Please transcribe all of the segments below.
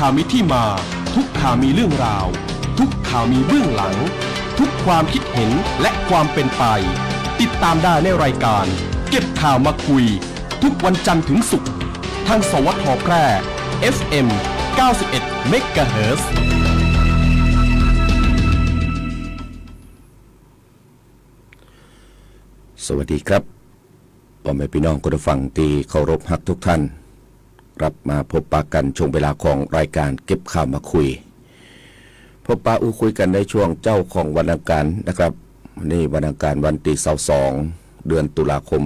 ข่าวมีที่มาทุกข่าวมีเรื่องราวทุกข่าวมีเบื้องหลังทุกความคิดเห็นและความเป็นไปติดตามได้ในรายการเก็บข่าวมาคุยทุกวันจันทร์ถึงศุกร์ทางสวทแพร่ FM 91 MHz สวัสดีครับพ่อแม่พี่น้องผู้ฟังที่เคารพรักทุกท่านรับมาพบปะกันช่วงเวลาของรายการเก็บข่าวมาคุยพบปะคุยกันในช่วงเจ้าของวันอังคารนะครับวันนี้วันอังคารวันที่22เดือนตุลาคม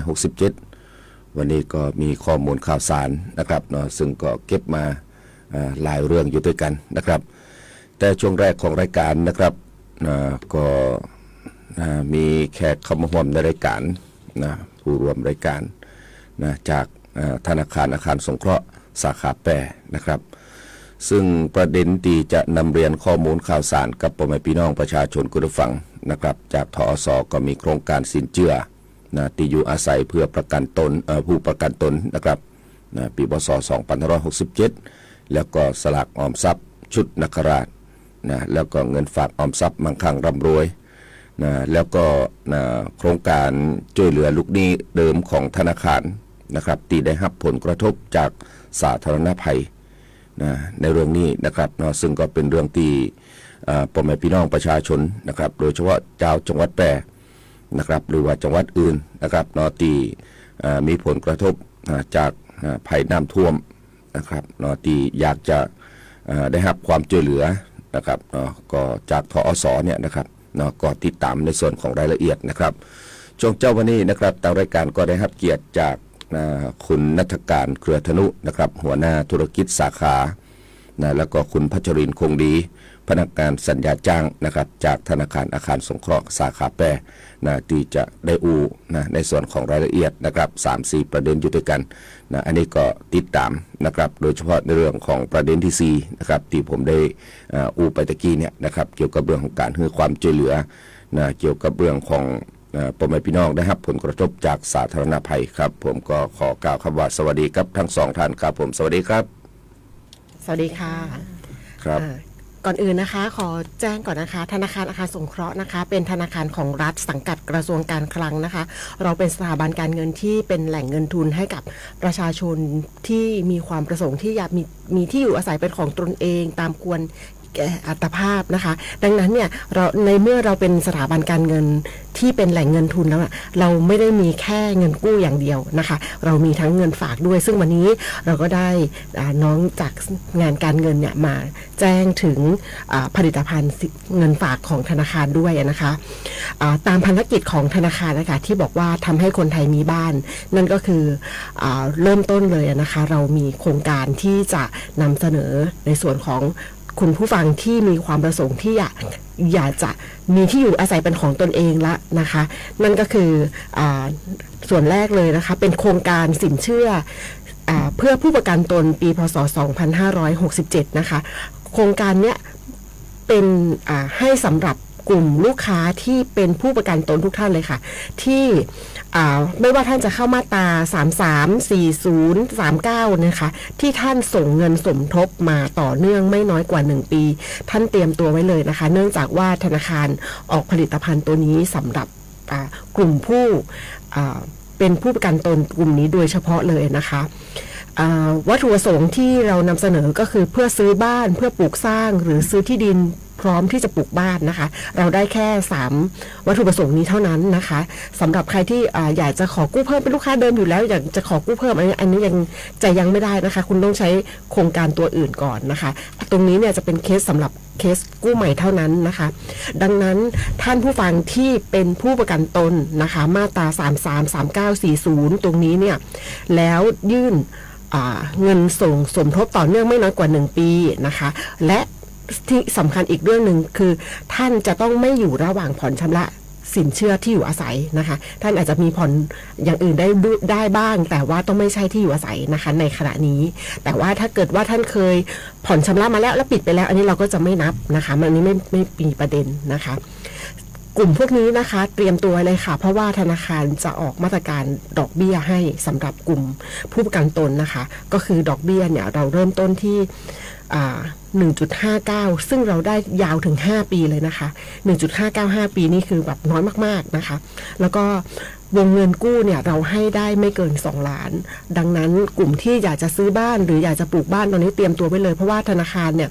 2567วันนี้ก็มีข้อมูลข่าวสารนะครับเนาะซึ่งก็เก็บมาหลายเรื่องอยู่ด้วยกันนะครับแต่ช่วงแรกของรายการนะครับก็มีแขกเข้ามาร่วมในรายการนะผู้ร่วมรายการนะจากธนาคารอาคารสงเคราะห์สาขาแปรนะครับซึ่งประเด็นที่จะนำเรียนข้อมูลข่าวสารกับพ่อแม่พี่น้องประชาชนผู้ฟังนะครับจากทอสก็มีโครงการสินเชื่อนะที่อยู่อาศัยเพื่อประกันตนผู้ประกันตนนะครับนะปีพศ2567แล้วก็สลากออมทรัพย์ชุดนักราชนะแล้วก็เงินฝากออมทรัพย์มั่งคั่งร่ำรวยนะแล้วก็นะโครงการช่วยเหลือลูกหนี้เดิมของธนาคารนะครับที่ได้รับผลกระทบจากสาธารณภัยนะในเรื่องนี้นะครับนะซึ่งก็เป็นเรื่องที่พ่อแม่พี่น้องประชาชนนะครับโดยเฉพาะชาวจังหวัดแพร่นะครับหรือว่าจังหวัดอื่นนะครับนะที่มีผลกระทบจากภัยน้ำท่วมนะครับนะที่อยากจะได้รับความช่วยเหลือนะครับนะก็จากทอสเนี่ยนะครับนะก็ติดตามในส่วนของรายละเอียดนะครับช่วงเจ้าวันนี้นะครับทางรายการก็ได้รับเกียรติจากคุณณัฐการเครือธนุนะครับหัวหน้าธุรกิจสาขานะแล้วก็คุณพัชรินทร์คงดีพนักงานสัญญาจ้างนะครับจากธนาคารอาคารสงเคราะห์สาขาแปรนะที่จะได้นะในส่วนของรายละเอียดนะครับ 3-4 ประเด็นอยู่ด้วยกันนะอันนี้ก็ติดตามนะครับโดยเฉพาะในเรื่องของประเด็นที่4นะครับที่ผมได้ไปตะกี้เนี่ยนะครับเกี่ยวกับเรื่องของการให้ความช่วยเหลือนะเกี่ยวกับเรื่องของพ่อแม่พี่น้องได้รับผลกระทบจากสาธารณภัยครับผมก็ขอกล่าวคำว่าสวัสดีครับทั้งสองท่านครับผมสวัสดีครับสวัสดีค่ะครับก่อนอื่นนะคะขอแจ้งก่อนนะคะธนาคารอาคารสงเคราะห์นะคะเป็นธนาคารของรัฐสังกัดกระทรวงการคลังนะคะเราเป็นสถาบันการเงินที่เป็นแหล่งเงินทุนให้กับประชาชนที่มีความประสงค์ที่อยากมีที่อยู่อาศัยเป็นของตนเองตามควรอัตภาพนะคะดังนั้นเนี่ยเราในเมื่อเราเป็นสถาบันการเงินที่เป็นแหล่งเงินทุนแล้วเราไม่ได้มีแค่เงินกู้อย่างเดียวนะคะเรามีทั้งเงินฝากด้วยซึ่งวันนี้เราก็ได้น้องจากงานการเงินเนี่ยมาแจ้งถึงผลิตภัณฑ์เงินฝากของธนาคารด้วยนะคะตามภารกิจของธนาคารนะคะที่บอกว่าทำให้คนไทยมีบ้านนั่นก็คือเริ่มต้นเลยนะคะเรามีโครงการที่จะนำเสนอในส่วนของคุณผู้ฟังที่มีความประสงค์ที่อยากจะมีที่อยู่อาศัยเป็นของตนเองละนะคะนั่นก็คือส่วนแรกเลยนะคะเป็นโครงการสินเชื่อเพื่อผู้ประกันตนปีพศ2567นะคะโครงการเนี้ยเป็นให้สำหรับกลุ่มลูกค้าที่เป็นผู้ประกันตนทุกท่านเลยค่ะที่ไม่ว่าท่านจะเข้ามาตรา33 40 39นะคะที่ท่านส่งเงินสมทบมาต่อเนื่องไม่น้อยกว่า1ปีท่านเตรียมตัวไว้เลยนะคะเนื่องจากว่าธนาคารออกผลิตภัณฑ์ตัวนี้สำหรับกลุ่มผู้เป็นผู้ประกันตนกลุ่มนี้โดยเฉพาะเลยนะคะวัตถุประสงค์ที่เรานำเสนอก็คือเพื่อซื้อบ้านเพื่อปลูกสร้างหรือซื้อที่ดินพร้อมที่จะปลูกบ้านนะคะเราได้แค่3วัตถุประสงค์นี้เท่านั้นนะคะสำหรับใครที่อยากจะขอกู้เพิ่มเป็นลูกค้าเดิมอยู่แล้วอยากจะขอกู้เพิ่มอันนี้ยังไม่ได้นะคะคุณต้องใช้โครงการตัวอื่นก่อนนะคะตรงนี้เนี่ยจะเป็นเคสสำหรับเคสกู้ใหม่เท่านั้นนะคะดังนั้นท่านผู้ฟังที่เป็นผู้ประกันตนนะคะมาตรา33 39 40ตรงนี้เนี่ยแล้วยื่นเงินส่งสมทบต่อเนื่องไม่น้อยกว่า1ปีนะคะและที่สำคัญอีกเรื่องหนึ่งคือท่านจะต้องไม่อยู่ระหว่างผ่อนชำระสินเชื่อที่อยู่อาศัยนะคะท่านอาจจะมีผ่อนอย่างอื่นได้บ้างแต่ว่าต้องไม่ใช่ที่อยู่อาศัยนะคะในขณะนี้แต่ว่าถ้าเกิดว่าท่านเคยผ่อนชำระมาแล้วปิดไปแล้วอันนี้เราก็จะไม่นับนะคะมันนี้ไม่มีประเด็นนะคะ กลุ่มพวกนี้นะคะเตรียมตัวเลยค่ะเพราะว่าธนาคารจะออกมาตรการดอกเบี้ยให้สำหรับกลุ่มผู้ประกันตนนะคะก็คือดอกเบี้ยเนี่ยเราเริ่มต้นที่1.59 ซึ่งเราได้ยาวถึง5ปีเลยนะคะ1.595 ปีนี่คือแบบน้อยมากๆนะคะแล้วก็วงเงินกู้เนี่ยเราให้ได้ไม่เกิน2 ล้านดังนั้นกลุ่มที่อยากจะซื้อบ้านหรืออยากจะปลูกบ้านตอนนี้เตรียมตัวไว้เลยเพราะว่าธนาคารเนี่ย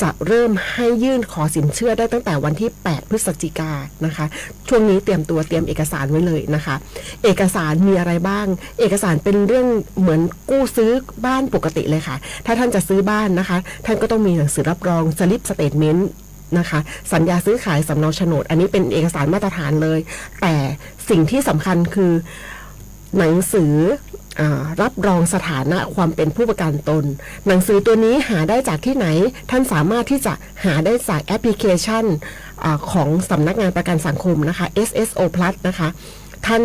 จะเริ่มให้ยื่นขอสินเชื่อได้ตั้งแต่วันที่8พฤศจิกายนนะคะช่วงนี้เตรียมเอกสารไว้เลยนะคะเอกสารมีอะไรบ้างเอกสารเป็นเรื่องเหมือนกู้ซื้อบ้านปกติเลยค่ะถ้าท่านจะซื้อบ้านนะคะท่านก็ต้องมีหนังสือรับรองสลิปสเตทเมนต์นะคะสัญญาซื้อขายสำเนาโฉนดอันนี้เป็นเอกสารมาตรฐานเลยแต่สิ่งที่สำคัญคือหนังสือรับรองสถานะความเป็นผู้ประกันตนหนังสือตัวนี้หาได้จากที่ไหนท่านสามารถที่จะหาได้จากแอปพลิเคชันของสำนักงานประกันสังคมนะคะ SSO Plus นะคะท่าน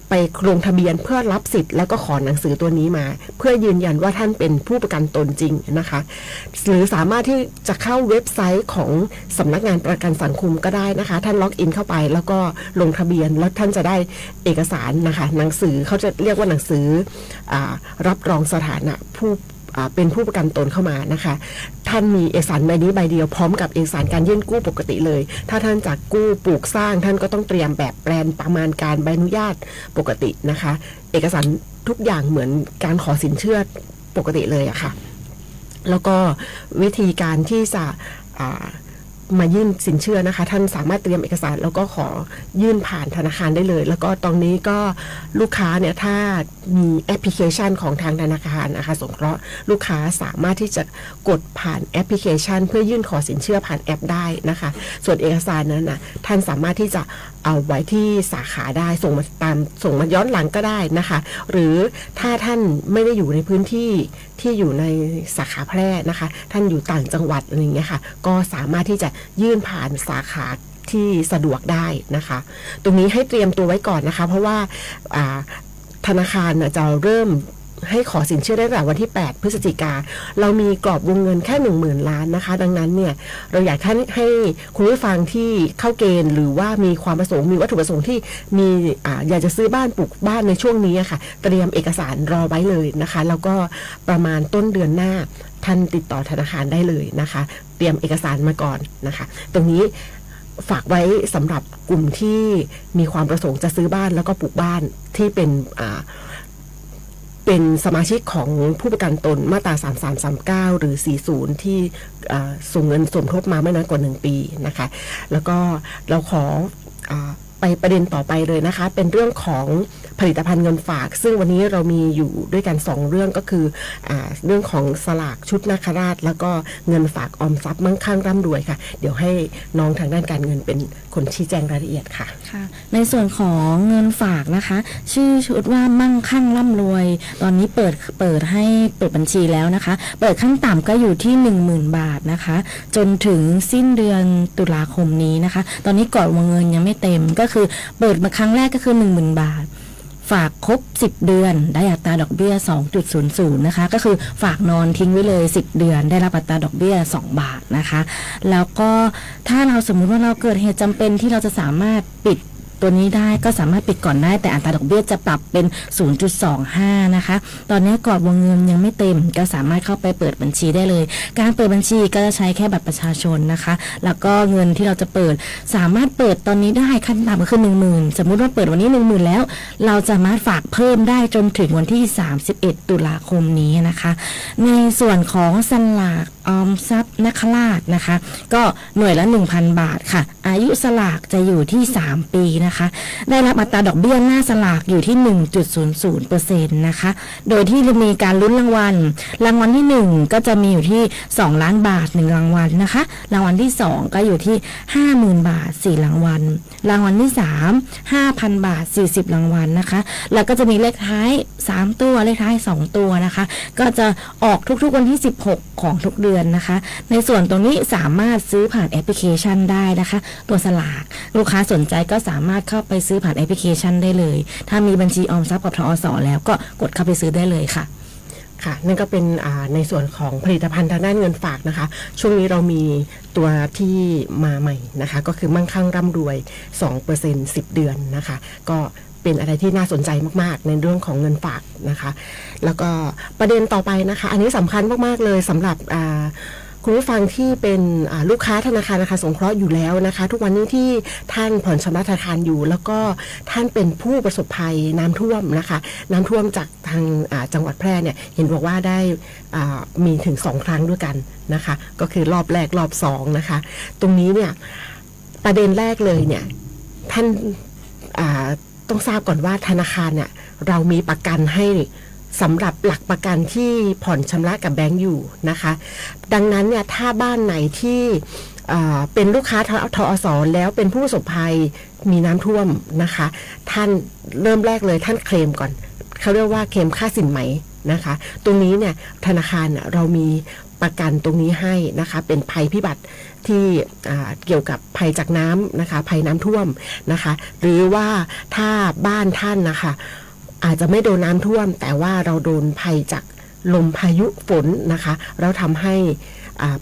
ไปลงทะเบียนเพื่อรับสิทธิ์แล้วก็ขอหนังสือตัวนี้มาเพื่อยืนยันว่าท่านเป็นผู้ประกันตนจริงนะคะหรือสามารถที่จะเข้าเว็บไซต์ของสำนักงานประกันสังคมก็ได้นะคะท่านล็อกอินเข้าไปแล้วก็ลงทะเบียนแล้วท่านจะได้เอกสารนะคะหนังสือเขาจะเรียกว่าหนังสือรับรองสถานะเป็นผู้ประกันตนเข้ามานะคะท่านมีเอกสารใบนี้ใบเดียวพร้อมกับเอกสารการยื่นกู้ปกติเลยถ้าท่านจากกู้ปลูกสร้างท่านก็ต้องเตรียมแบบแปลนประมาณการใบอนุญาตปกตินะคะเอกสารทุกอย่างเหมือนการขอสินเชื่อปกติเลยอะค่ะแล้วก็วิธีการที่จะมายื่นสินเชื่อนะคะท่านสามารถเตรียมเอกสารแล้วก็ขอยื่นผ่านธนาคารได้เลยแล้วก็ตรงนี้ก็ลูกค้าเนี่ยถ้ามีแอปพลิเคชันของทางธนาคารนะคะสงเคราะห์ลูกค้าสามารถที่จะกดผ่านแอปพลิเคชันเพื่อยื่นขอสินเชื่อผ่านแอปได้นะคะส่วนเอกสารนั้นนะท่านสามารถที่จะเอาไว้ที่สาขาได้ส่งมาย้อนหลังก็ได้นะคะหรือถ้าท่านไม่ได้อยู่ในพื้นที่ที่อยู่ในสาขาแพร่นะคะท่านอยู่ต่างจังหวัดอะไรอย่างเงี้ยค่ะก็สามารถที่จะยื่นผ่านสาขาที่สะดวกได้นะคะตรงนี้ให้เตรียมตัวไว้ก่อนนะคะเพราะว่าธนาคารจะเริ่มให้ขอสินเชื่อได้ตั้งแต่วันที่8พฤศจิกาเรามีกรอบวงเงินแค่ 10,000 ล้านนะคะดังนั้นเนี่ยเราอยากให้คุณผู้ฟังที่เข้าเกณฑ์หรือว่ามีความประสงค์มีวัตถุประสงค์ที่มีอยากจะซื้อบ้านปลูกบ้านในช่วงนี้ค่ะเตรียมเอกสารรอไว้เลยนะคะแล้วก็ประมาณต้นเดือนหน้าท่านติดต่อธนาคารได้เลยนะคะเตรียมเอกสารมาก่อนนะคะตรงนี้ฝากไว้สำหรับกลุ่มที่มีความประสงค์จะซื้อบ้านแล้วก็ปลูกบ้านที่เป็นสมาชิกของผู้ประกันตนมาตรา3339หรือ40ที่ส่งเงินสมทบมาไม่น้อยกว่า1ปีนะคะแล้วก็เราขอไปประเด็นต่อไปเลยนะคะเป็นเรื่องของผลิตภัณฑ์เงินฝากซึ่งวันนี้เรามีอยู่ด้วยกัน2เรื่องก็คือเรื่องของสลากชุดนาคราชแล้วก็เงินฝากออมทรัพย์มั่งคั่งร่ำรวยค่ะเดี๋ยวให้น้องทางด้านการเงินเป็นคนชี้แจงรายละเอียดค่ะค่ะในส่วนของเงินฝากนะคะชื่อชุดว่ามั่งคั่งร่ำรวยตอนนี้เปิดให้เปิดบัญชีแล้วนะคะเปิดขั้นต่ำก็อยู่ที่ 10,000 บาทนะคะจนถึงสิ้นเดือนตุลาคมนี้นะคะตอนนี้กรอบวงเงินยังไม่เต็มก็คือเปิดมาครั้งแรกก็คือ 10,000 บาทฝากครบ10เดือนได้อัตราดอกเบี้ย 2.00 นะคะก็คือฝากนอนทิ้งไว้เลย10เดือนได้รับอัตราดอกเบี้ย2 บาทนะคะแล้วก็ถ้าเราสมมุติว่าเราเกิดเหตุจำเป็นที่เราจะสามารถปิดตัวนี้ได้ก็สามารถปิดก่อนได้แต่อัตราดอกเบี้ยจะปรับเป็น 0.25 นะคะตอนนี้กรอบวงเงินยังไม่เต็มก็สามารถเข้าไปเปิดบัญชีได้เลยการเปิดบัญชีก็จะใช้แค่บัตรประชาชนนะคะแล้วก็เงินที่เราจะเปิดสามารถเปิดตอนนี้ได้ขั้นต่ำก็คือ 10,000 สมมุติว่าเปิดวันนี้ 10,000 แล้วเราสามารถฝากเพิ่มได้จนถึงวันที่31ตุลาคมนี้นะคะในส่วนของสลากออมทรัพย์นาคราชนะคะก็หน่วยละ 1,000 บาทค่ะอายุสลากจะอยู่ที่3ปีนะคะได้รับอัตราดอกเบี้ยหน้าสลากอยู่ที่ 1.00% นะคะโดยที่จะมีการลุ้นรางวัลที่1ก็จะมีอยู่ที่2ล้านบาท1รางวัลนะคะรางวัลที่2ก็อยู่ที่ 50,000 บาท4รางวัลรางวัลที่3 5,000 บาท40รางวัลนะคะแล้วก็จะมีเลขท้าย3ตัวเลขท้าย2ตัวนะคะก็จะออกทุกๆวันที่16ของทุกเดือนนะคะในส่วนตรงนี้สามารถซื้อผ่านแอปพลิเคชันได้นะคะตัวสลากลูกค้าสนใจก็สามารถเข้าไปซื้อผ่านแอปพลิเคชันได้เลยถ้ามีบัญชีออมทรัพย์กับธอส.แล้วก็กดเข้าไปซื้อได้เลยค่ะ ค่ะนั่นก็เป็นในส่วนของผลิตภัณฑ์ทางด้านเงินฝากนะคะช่วงนี้เรามีตัวที่มาใหม่นะคะก็คือมั่งคั่งร่ำรวย 2% 10 เดือนนะคะก็เป็นอะไรที่น่าสนใจมากๆในเรื่องของเงินฝากนะคะแล้วก็ประเด็นต่อไปนะคะอันนี้สำคัญมากๆเลยสำหรับคุณผู้ฟังที่เป็นลูกค้าธนาคารอาคารสงเคราะห์อยู่แล้วนะคะทุกวันนี้ที่ท่านผ่อนชำระธนาคารอยู่แล้วก็ท่านเป็นผู้ประสบภัยน้ำท่วมนะคะน้ำท่วมจากทางจังหวัดแพร่เนี่ยเห็นบอกว่าได้มีถึง2 ครั้งด้วยกันนะคะก็คือรอบแรกรอบ2นะคะตรงนี้เนี่ยประเด็นแรกเลยเนี่ยท่านต้องทราบก่อนว่าธนาคารเนี่ยเรามีประกันให้สำหรับหลักประกันที่ผ่อนชำระกับแบงก์อยู่นะคะดังนั้นเนี่ยถ้าบ้านไหนที่เป็นลูกค้าทอสแล้วเป็นผู้ประสบภัยมีน้ำท่วมนะคะท่านเริ่มแรกเลยท่านเคลมก่อนเขาเรียกว่าเคลมค่าสินไหมนะคะตรงนี้เนี่ยธนาคารเรามีประกันตรงนี้ให้นะคะเป็นภัยพิบัติที่เกี่ยวกับภัยจากน้ำนะคะภัยน้ำท่วมนะคะหรือว่าถ้าบ้านท่านนะคะอาจจะไม่โดนน้ำท่วมแต่ว่าเราโดนภัยจากลมพายุฝนนะคะเราทำให้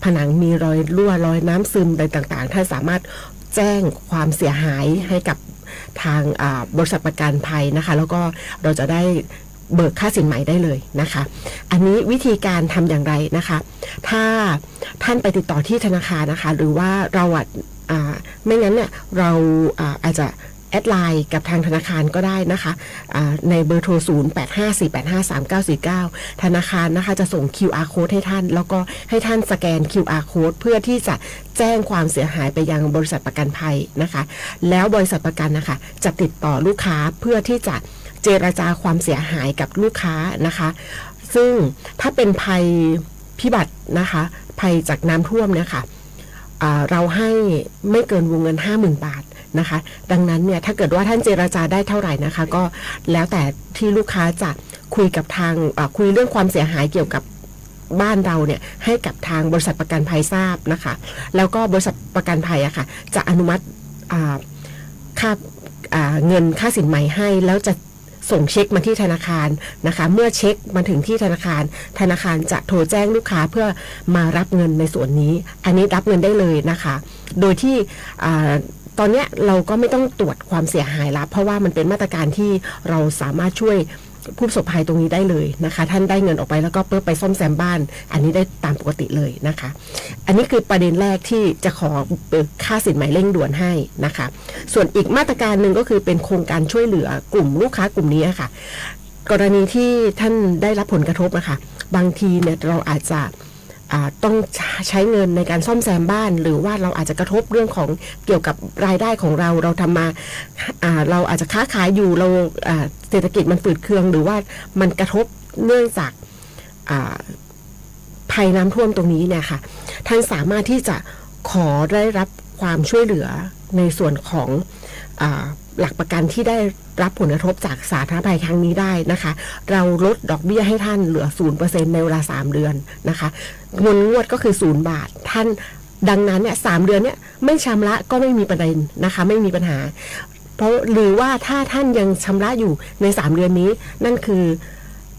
ผนังมีรอยรั่วรอยน้ำซึมอะไรต่างๆท่านสามารถแจ้งความเสียหายให้กับทางบริษัทประกันภัยนะคะแล้วก็เราจะได้เบิกค่าสินไหมได้เลยนะคะอันนี้วิธีการทำอย่างไรนะคะถ้าท่านไปติดต่อที่ธนาคารนะคะหรือว่าเราไม่งั้นเนี่ยเราอาจจะแอดไลน์กับทางธนาคารก็ได้นะคะในเบอร์โทร 0854853949 ธนาคารนะคะจะส่ง QR code ให้ท่านแล้วก็ให้ท่านสแกน QR code เพื่อที่จะแจ้งความเสียหายไปยังบริษัทประกันภัยนะคะแล้วบริษัทประกันนะคะจะติดต่อลูกค้าเพื่อที่จะเจรจาความเสียหายกับลูกค้านะคะซึ่งถ้าเป็นภัยพิบัตินะคะภัยจากน้ำท่วมเนี่ยค่ะเราให้ไม่เกินวงเงิน 50,000 บาทนะคะดังนั้นเนี่ยถ้าเกิดว่าท่านเจรจาได้เท่าไหร่นะคะก็แล้วแต่ที่ลูกค้าจะคุยกับทางคุยเรื่องความเสียหายเกี่ยวกับบ้านเราเนี่ยให้กับทางบริษัทประกันภัยทราบนะคะแล้วก็บริษัทประกันภัยอะค่ะจะอนุมัติค่าเงินค่าสินไหมให้แล้วจะส่งเช็คมาที่ธนาคารนะคะเมื่อเช็คมาถึงที่ธนาคารจะโทรแจ้งลูกค้าเพื่อมารับเงินในส่วนนี้อันนี้รับเงินได้เลยนะคะโดยที่ตอนนี้เราก็ไม่ต้องตรวจความเสียหายละเพราะว่ามันเป็นมาตรการที่เราสามารถช่วยผู้ประสบภัยตรงนี้ได้เลยนะคะท่านได้เงินออกไปแล้วก็เพื่อไปซ่อมแซมบ้านอันนี้ได้ตามปกติเลยนะคะอันนี้คือประเด็นแรกที่จะขอค่าสินไหมเร่งด่วนให้นะคะส่วนอีกมาตรการหนึ่งก็คือเป็นโครงการช่วยเหลือกลุ่มลูกค้ากลุ่มนี้ค่ะกรณีที่ท่านได้รับผลกระทบนะคะบางทีเนี่ยเราอาจจะต้องใช้เงินในการซ่อมแซมบ้านหรือว่าเราอาจจะกระทบเรื่องของเกี่ยวกับรายได้ของเราทำมาเราอาจจะค้าขายอยู่เราเศรษฐกิจมันฝืดเคืองหรือว่ามันกระทบเนื่องจากภัยน้ำท่วมตรงนี้เนี่ยค่ะท่านสามารถที่จะขอได้รับความช่วยเหลือในส่วนของหลักประกันที่ได้รับผลกระทบจากสาธารณภัยครั้งนี้ได้นะคะเราลดดอกเบี้ยให้ท่านเหลือ 0% ในเวลา3 เดือนนะคะเงินงวดก็คือ0 บาทท่านดังนั้นเนี่ย3 เดือนเนี่ยไม่ชำระก็ไม่มีประเด็นนะคะไม่มีปัญหาเพราะหรือว่าถ้าท่านยังชำระอยู่ใน3 เดือนนี้นั่นคือ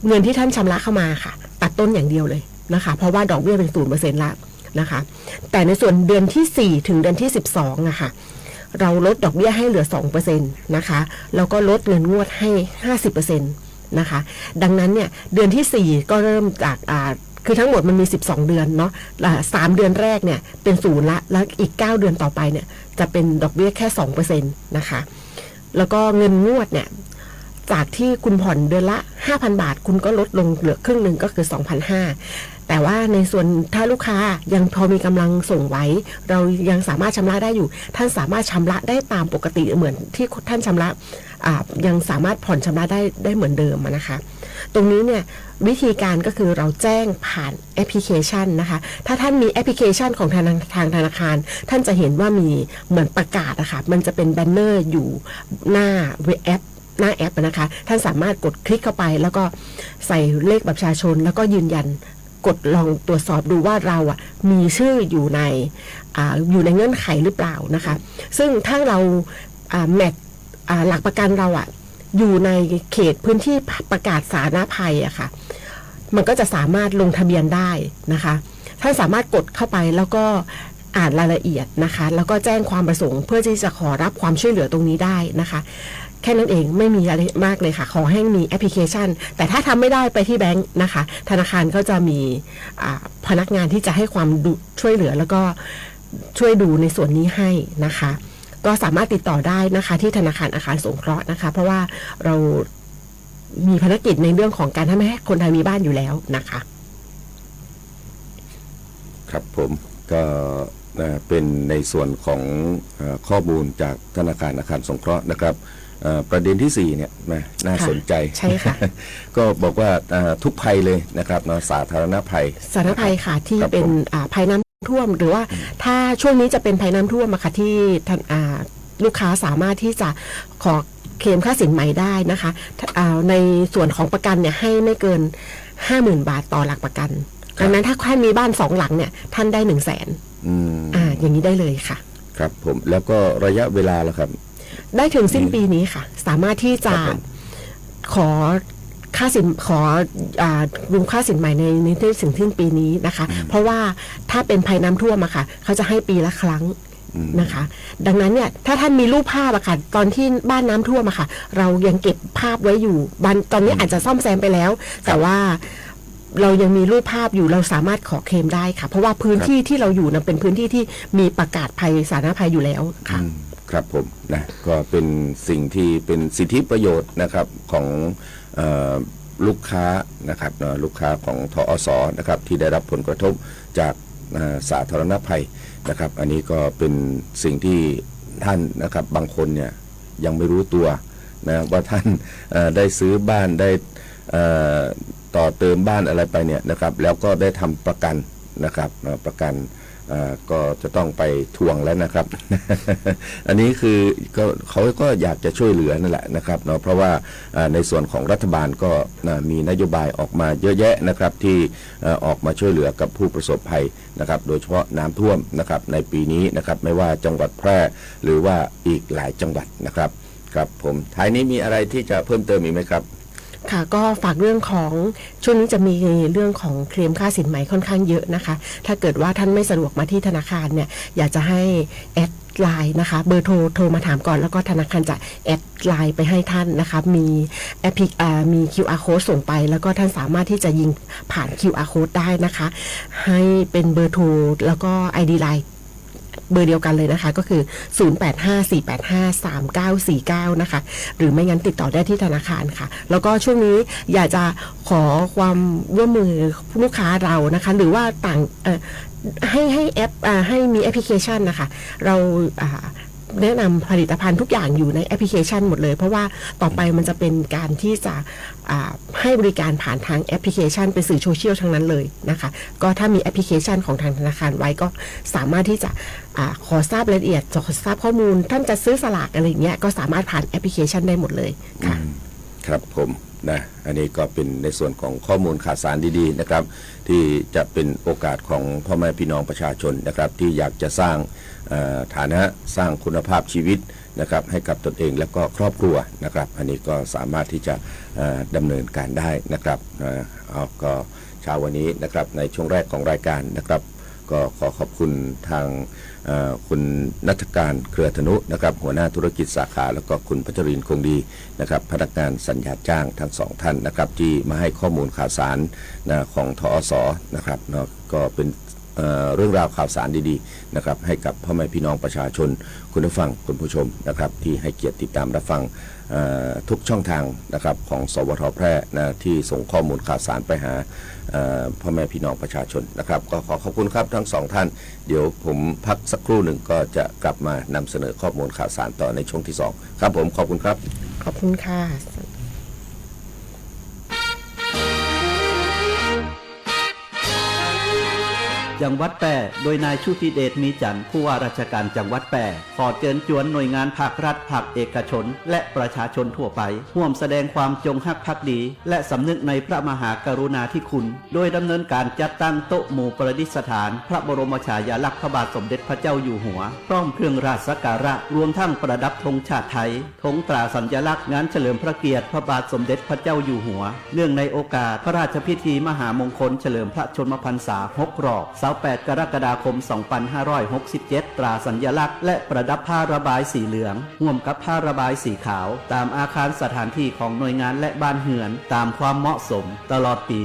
เงินที่ท่านชำระเข้ามาค่ะตัดต้นอย่างเดียวเลยนะคะเพราะว่าดอกเบี้ยเป็น 0% ละนะคะแต่ในส่วนเดือนที่4ถึงเดือนที่12นะคะเราลดดอกเบี้ยให้เหลือ 2% นะคะแล้วก็ลดเงินงวดให้ 50% นะคะดังนั้นเนี่ยเดือนที่4ก็เริ่มจากคือทั้งหมดมันมี12 เดือนเนาะ3 เดือนแรกเนี่ยเป็น0ละแล้วอีก9 เดือนต่อไปเนี่ยจะเป็นดอกเบี้ยแค่ 2% นะคะแล้วก็เงินงวดเนี่ยจากที่คุณผ่อนเดือนละ 5,000 บาทคุณก็ลดลงเหลือครึ่งหนึ่งก็คือ 2,500 แต่ว่าในส่วนถ้าลูกค้ายังพอมีกำลังส่งไหวเรายังสามารถชำระได้อยู่ท่านสามารถชำระได้ตามปกติเหมือนที่ท่านชำระยังสามารถผ่อนชำระได้เหมือนเดิมนะคะตรงนี้เนี่ยวิธีการก็คือเราแจ้งผ่านแอปพลิเคชันนะคะถ้าท่านมีแอปพลิเคชันของทางธนาคารท่านจะเห็นว่ามีเหมือนประกาศนะคะมันจะเป็นแบนเนอร์อยู่หน้าแอปนะคะท่านสามารถกดคลิกเข้าไปแล้วก็ใส่เลขบัตรประชาชนแล้วก็ยืนยันกดลองตรวจสอบดูว่าเรามีชื่ออยู่ในเงื่อนไขหรือเปล่านะคะซึ่งถ้าเราแมทหลักประกันเราอยู่ในเขตพื้นที่ประกาศสาธารณภัยค่ะ มันก็จะสามารถลงทะเบียนได้นะคะท่านสามารถกดเข้าไปแล้วก็อ่านรายละเอียดนะคะแล้วก็แจ้งความประสงค์เพื่อที่จะขอรับความช่วยเหลือตรงนี้ได้นะคะแค่นั้นเองไม่มีอะไรมากเลยค่ะขอให้มีแอปพลิเคชันแต่ถ้าทำไม่ได้ไปที่แบงค์นะคะธนาคารก็จะมีพนักงานที่จะให้ความช่วยเหลือแล้วก็ช่วยดูในส่วนนี้ให้นะคะก็สามารถติดต่อได้นะคะที่ธนาคารอาคารสงเคราะห์นะคะเพราะว่าเรามีภารกิจในเรื่องของการทำให้คนไทยมีบ้านอยู่แล้วนะคะครับผมก็เป็นในส่วนของข้อมูลจากธนาคารอาคารสงเคราะห์นะครับประเด็นที่4เนี่ยน่าสนใจใช่ค่ะ ก็บอกว่าทุกภัยเลยนะครับสาธารณภัยสาธารณภัยค่ะที่เป็นภัยน้ำท่วมหรือว่าถ้าช่วงนี้จะเป็นภัยน้ำท่วมอะค่ะที่ลูกค้าสามารถที่จะขอเคลมค่าสินไหมได้นะคะในส่วนของประกันเนี่ยให้ไม่เกิน 50,000 บาทต่อหลักประกันดังนั้นถ้าท่านมีบ้าน2 หลังเนี่ยท่านได้ 100,000อย่างนี้ได้เลยค่ะครับผมแล้วก็ระยะเวลาล่ะครับได้ถึงสิ้นปีนี้ค่ะสามารถที่จะขอค่าสินรวมค่าสินใหม่ในที่ถึงสิ้นปีนี้นะคะเพราะว่าถ้าเป็นภัยน้ำท่วมอะค่ะเขาจะให้ปีละครั้งนะคะดังนั้นเนี่ยถ้าท่านมีรูปภาพอะค่ะตอนที่บ้านน้ำท่วมอะค่ะเรายังเก็บภาพไว้อยู่ตอนนี้อาจจะซ่อมแซมไปแล้วแต่ว่าเรายังมีรูปภาพอยู่เราสามารถขอเคลมได้ค่ะเพราะว่าพื้นที่ที่เราอยู่นั้นเป็นพื้นที่ที่มีประกาศภัยสาธารณภัยอยู่แล้วค่ะครับผมนะก็เป็นสิ่งที่เป็นสิทธิประโยชน์นะครับของลูกค้านะครับลูกค้าของทอสนะครับที่ได้รับผลกระทบจากสาธารณภัยนะครับอันนี้ก็เป็นสิ่งที่ท่านนะครับบางคนเนี่ยยังไม่รู้ตัวนะว่าท่านได้ซื้อบ้านได้ต่อเติมบ้านอะไรไปเนี่ยนะครับแล้วก็ได้ทำประกันนะครับประกันก็จะต้องไปทวงแล้วนะครับ อันนี้คือเขาก็อยากจะช่วยเหลือนั่นแหละนะครับเนาะเพราะว่าในส่วนของรัฐบาลก็มีนโยบายออกมาเยอะแยะนะครับที่ออกมาช่วยเหลือกับผู้ประสบภัยนะครับโดยเฉพาะน้ำท่วมนะครับในปีนี้นะครับไม่ว่าจังหวัดแพร่หรือว่าอีกหลายจังหวัดนะครับครับผมท้ายนี้มีอะไรที่จะเพิ่มเติมอีกไหมครับค่ะก็ฝากเรื่องของช่วงนี้จะมีเรื่องของเคลมค่าสินไหมค่อนข้างเยอะนะคะถ้าเกิดว่าท่านไม่สะดวกมาที่ธนาคารเนี่ยอยากจะให้แอดไลน์นะคะเบอร์โทรมาถามก่อนแล้วก็ธนาคารจะแอดไลน์ไปให้ท่านนะคะมีมี QR code ส่งไปแล้วก็ท่านสามารถที่จะยิงผ่าน QR code ได้นะคะให้เป็นเบอร์โทรแล้วก็ ID ไลน์เบอร์เดียวกันเลยนะคะก็คือ 0854853949 นะคะหรือไม่งั้นติดต่อได้ที่ธนาคารค่ะแล้วก็ช่วงนี้อยากจะขอความร่วมมือลูกค้าเรานะคะหรือว่าต่างให้แอปให้มีแอปพลิเคชันนะคะเราแนะนำผลิตภัณฑ์ทุกอย่างอยู่ในแอปพลิเคชันหมดเลยเพราะว่าต่อไปมันจะเป็นการที่จะให้บริการผ่านทางแอปพลิเคชันเป็นสื่อโซเชียลทั้งนั้นเลยนะคะก็ถ้ามีแอปพลิเคชันของทางธนาคารไว้ก็สามารถที่จะขอทราบรายละเอียดขอทราบข้อมูลท่านจะซื้อสลากอะไรเงี้ยก็สามารถผ่านแอปพลิเคชันได้หมดเลยค่ะครับผมนะอันนี้ก็เป็นในส่วนของข้อมูลข่าวสารดีๆนะครับที่จะเป็นโอกาสของพ่อแม่พี่น้องประชาชนนะครับที่อยากจะสร้างฐานะสร้างคุณภาพชีวิตนะครับให้กับตนเองและก็ครอบครัวนะครับอันนี้ก็สามารถที่จะดำเนินการได้นะครับก็เช้าวันนี้นะครับในช่วงแรกของรายการนะครับก็ขอขอบคุณทางคุณณัฐการเครือธนุนะครับหัวหน้าธุรกิจสาขาแล้วก็คุณพัชรินทร์คงดีนะครับพนักงานสัญญาจ้างทั้ง2ท่านนะครับที่มาให้ข้อมูลข่าวสารของทอสนะครับก็เป็นเรื่องราวข่าวสารดีๆนะครับให้กับพ่อแม่พี่น้องประชาชนคุณผู้ฟังคุณผู้ชมนะครับที่ให้เกียรติติดตามรับฟังทุกช่องทางนะครับของสวทแพร่ที่ส่งข้อมูลข่าวสารไปหาพ่อแม่พี่น้องประชาชนนะครับก็ขอขอบคุณครับทั้ง2ท่านเดี๋ยวผมพักสักครู่หนึ่งก็จะกลับมานำเสนอข้อมูลข่าวสารต่อในช่วงที่2ครับผมขอบคุณครับขอบคุณค่ะ จังหวัดแพร่โดยนายชุติเดชมีจันทร์ผู้ว่าราชการจังหวัดแพร่ขอเชิญชวนหน่วยงานภาครัฐภาคเอกชนและประชาชนทั่วไปร่วมแสดงความจงรักภักดีและสำนึกในพระมหากรุณาธิคุณโดยดำเนินการจัดตั้งโต๊ะหมู่ประดิษฐานพระบรมฉายาลักษณ์พระบาทสมเด็จพระเจ้าอยู่หัวพร้อมเครื่องราชสักการะรวมทั้งประดับธงชาติไทยธงตราสัญลักษณ์งานเฉลิมพระเกียรติพระบาทสมเด็จพระเจ้าอยู่หัวเนื่องในโอกาสพระราชพิธีมหามงคลเฉลิมพระชนมพรรษา6 รอบ28 กรกฎาคม 2567 ตราสัญลักษณ์และประดับผ้าระบายสีเหลืองร่วมกับผ้าระบายสีขาวตามอาคารสถานที่ของหน่วยงานและบ้านเรือนตามความเหมาะสมตลอดปี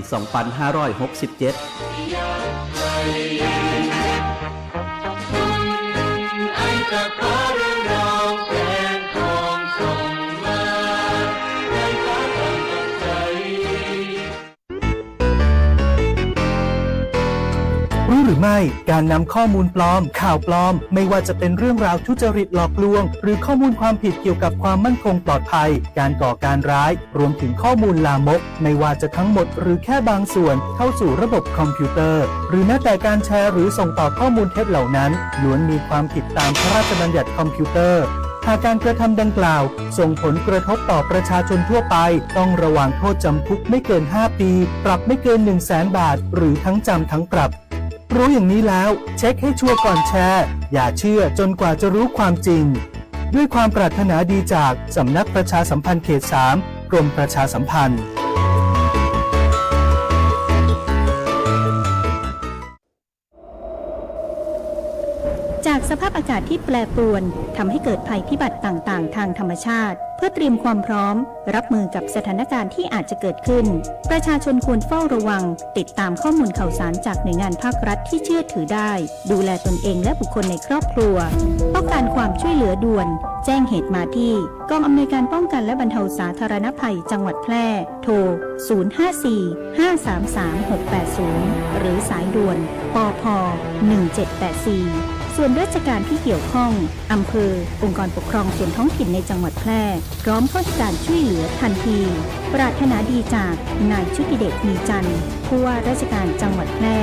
รู้หรือไม่การนำข้อมูลปลอมข่าวปลอมไม่ว่าจะเป็นเรื่องราวทุจริตหลอกลวงหรือข้อมูลความผิดเกี่ยวกับความมั่นคงปลอดภัยการก่อการร้ายรวมถึงข้อมูลลามกไม่ว่าจะทั้งหมดหรือแค่บางส่วนเข้าสู่ระบบคอมพิวเตอร์หรือแม้แต่การแชร์หรือส่งต่อข้อมูลเท็จเหล่านั้นล้วนมีความผิดตามพระราชบัญญัติคอมพิวเตอร์หากการกระทำดังกล่าวส่งผลกระทบต่อประชาชนทั่วไปต้องระวางโทษจำคุกไม่เกิน5 ปีปรับไม่เกิน 100,000 บาทหรือทั้งจำทั้งปรับรู้อย่างนี้แล้วเช็คให้ชัวร์ก่อนแชร์อย่าเชื่อจนกว่าจะรู้ความจริงด้วยความปรารถนาดีจากสำนักประชาสัมพันธ์เขต 3 กรมประชาสัมพันธ์จากสภาพอากาศที่แปรปรวนทำให้เกิดภัยพิบัติต่างๆทางธรรมชาติเพื่อเตรียมความพร้อมรับมือกับสถานการณ์ที่อาจจะเกิดขึ้นประชาชนควรเฝ้าระวังติดตามข้อมูลข่าวสารจากหน่วยงานภาครัฐที่เชื่อถือได้ดูแลตนเองและบุคคลในครอบครัวต้องการความช่วยเหลือด่วนแจ้งเหตุมาที่กองอำนวยการป้องกันและบรรเทาสาธารณภัยจังหวัดแพร่โทร 054-533-680 หรือสายด่วนปพ 1784ส่วนราชการที่เกี่ยวข้องอำเภอองค์กรปกครองส่วนท้องถิ่นในจังหวัดแพร่พร้อมเข้าให้การช่วยเหลือทันทีปรารถนาดีจากนายชุติเดชมีจันทร์ผู้ว่าราชการจังหวัดแพร่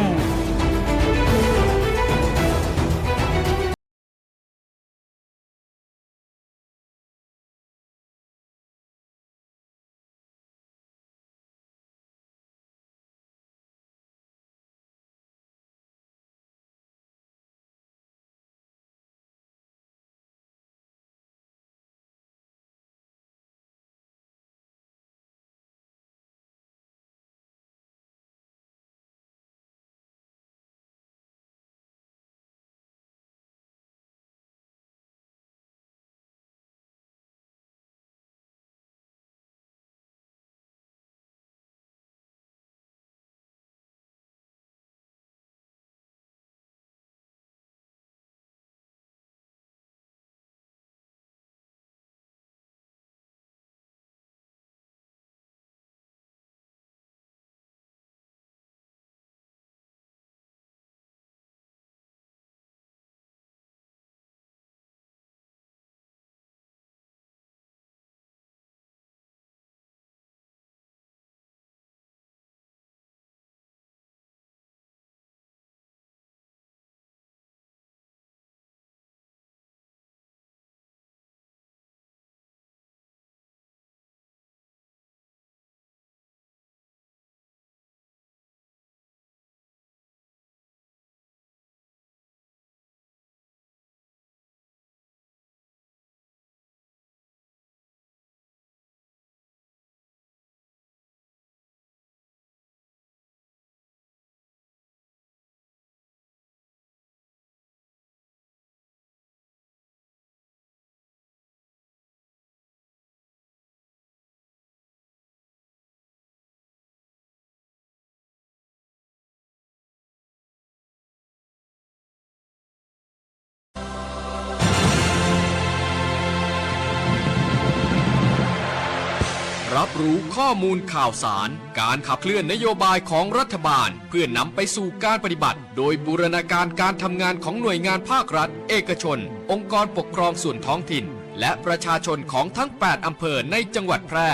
รับรู้ข้อมูลข่าวสารการขับเคลื่อนนโยบายของรัฐบาลเพื่อนำไปสู่การปฏิบัติโดยบูรณาการการทำงานของหน่วยงานภาครัฐเอกชนองค์กรปกครองส่วนท้องถิ่นและประชาชนของทั้ง8อำเภอในจังหวัดแพร่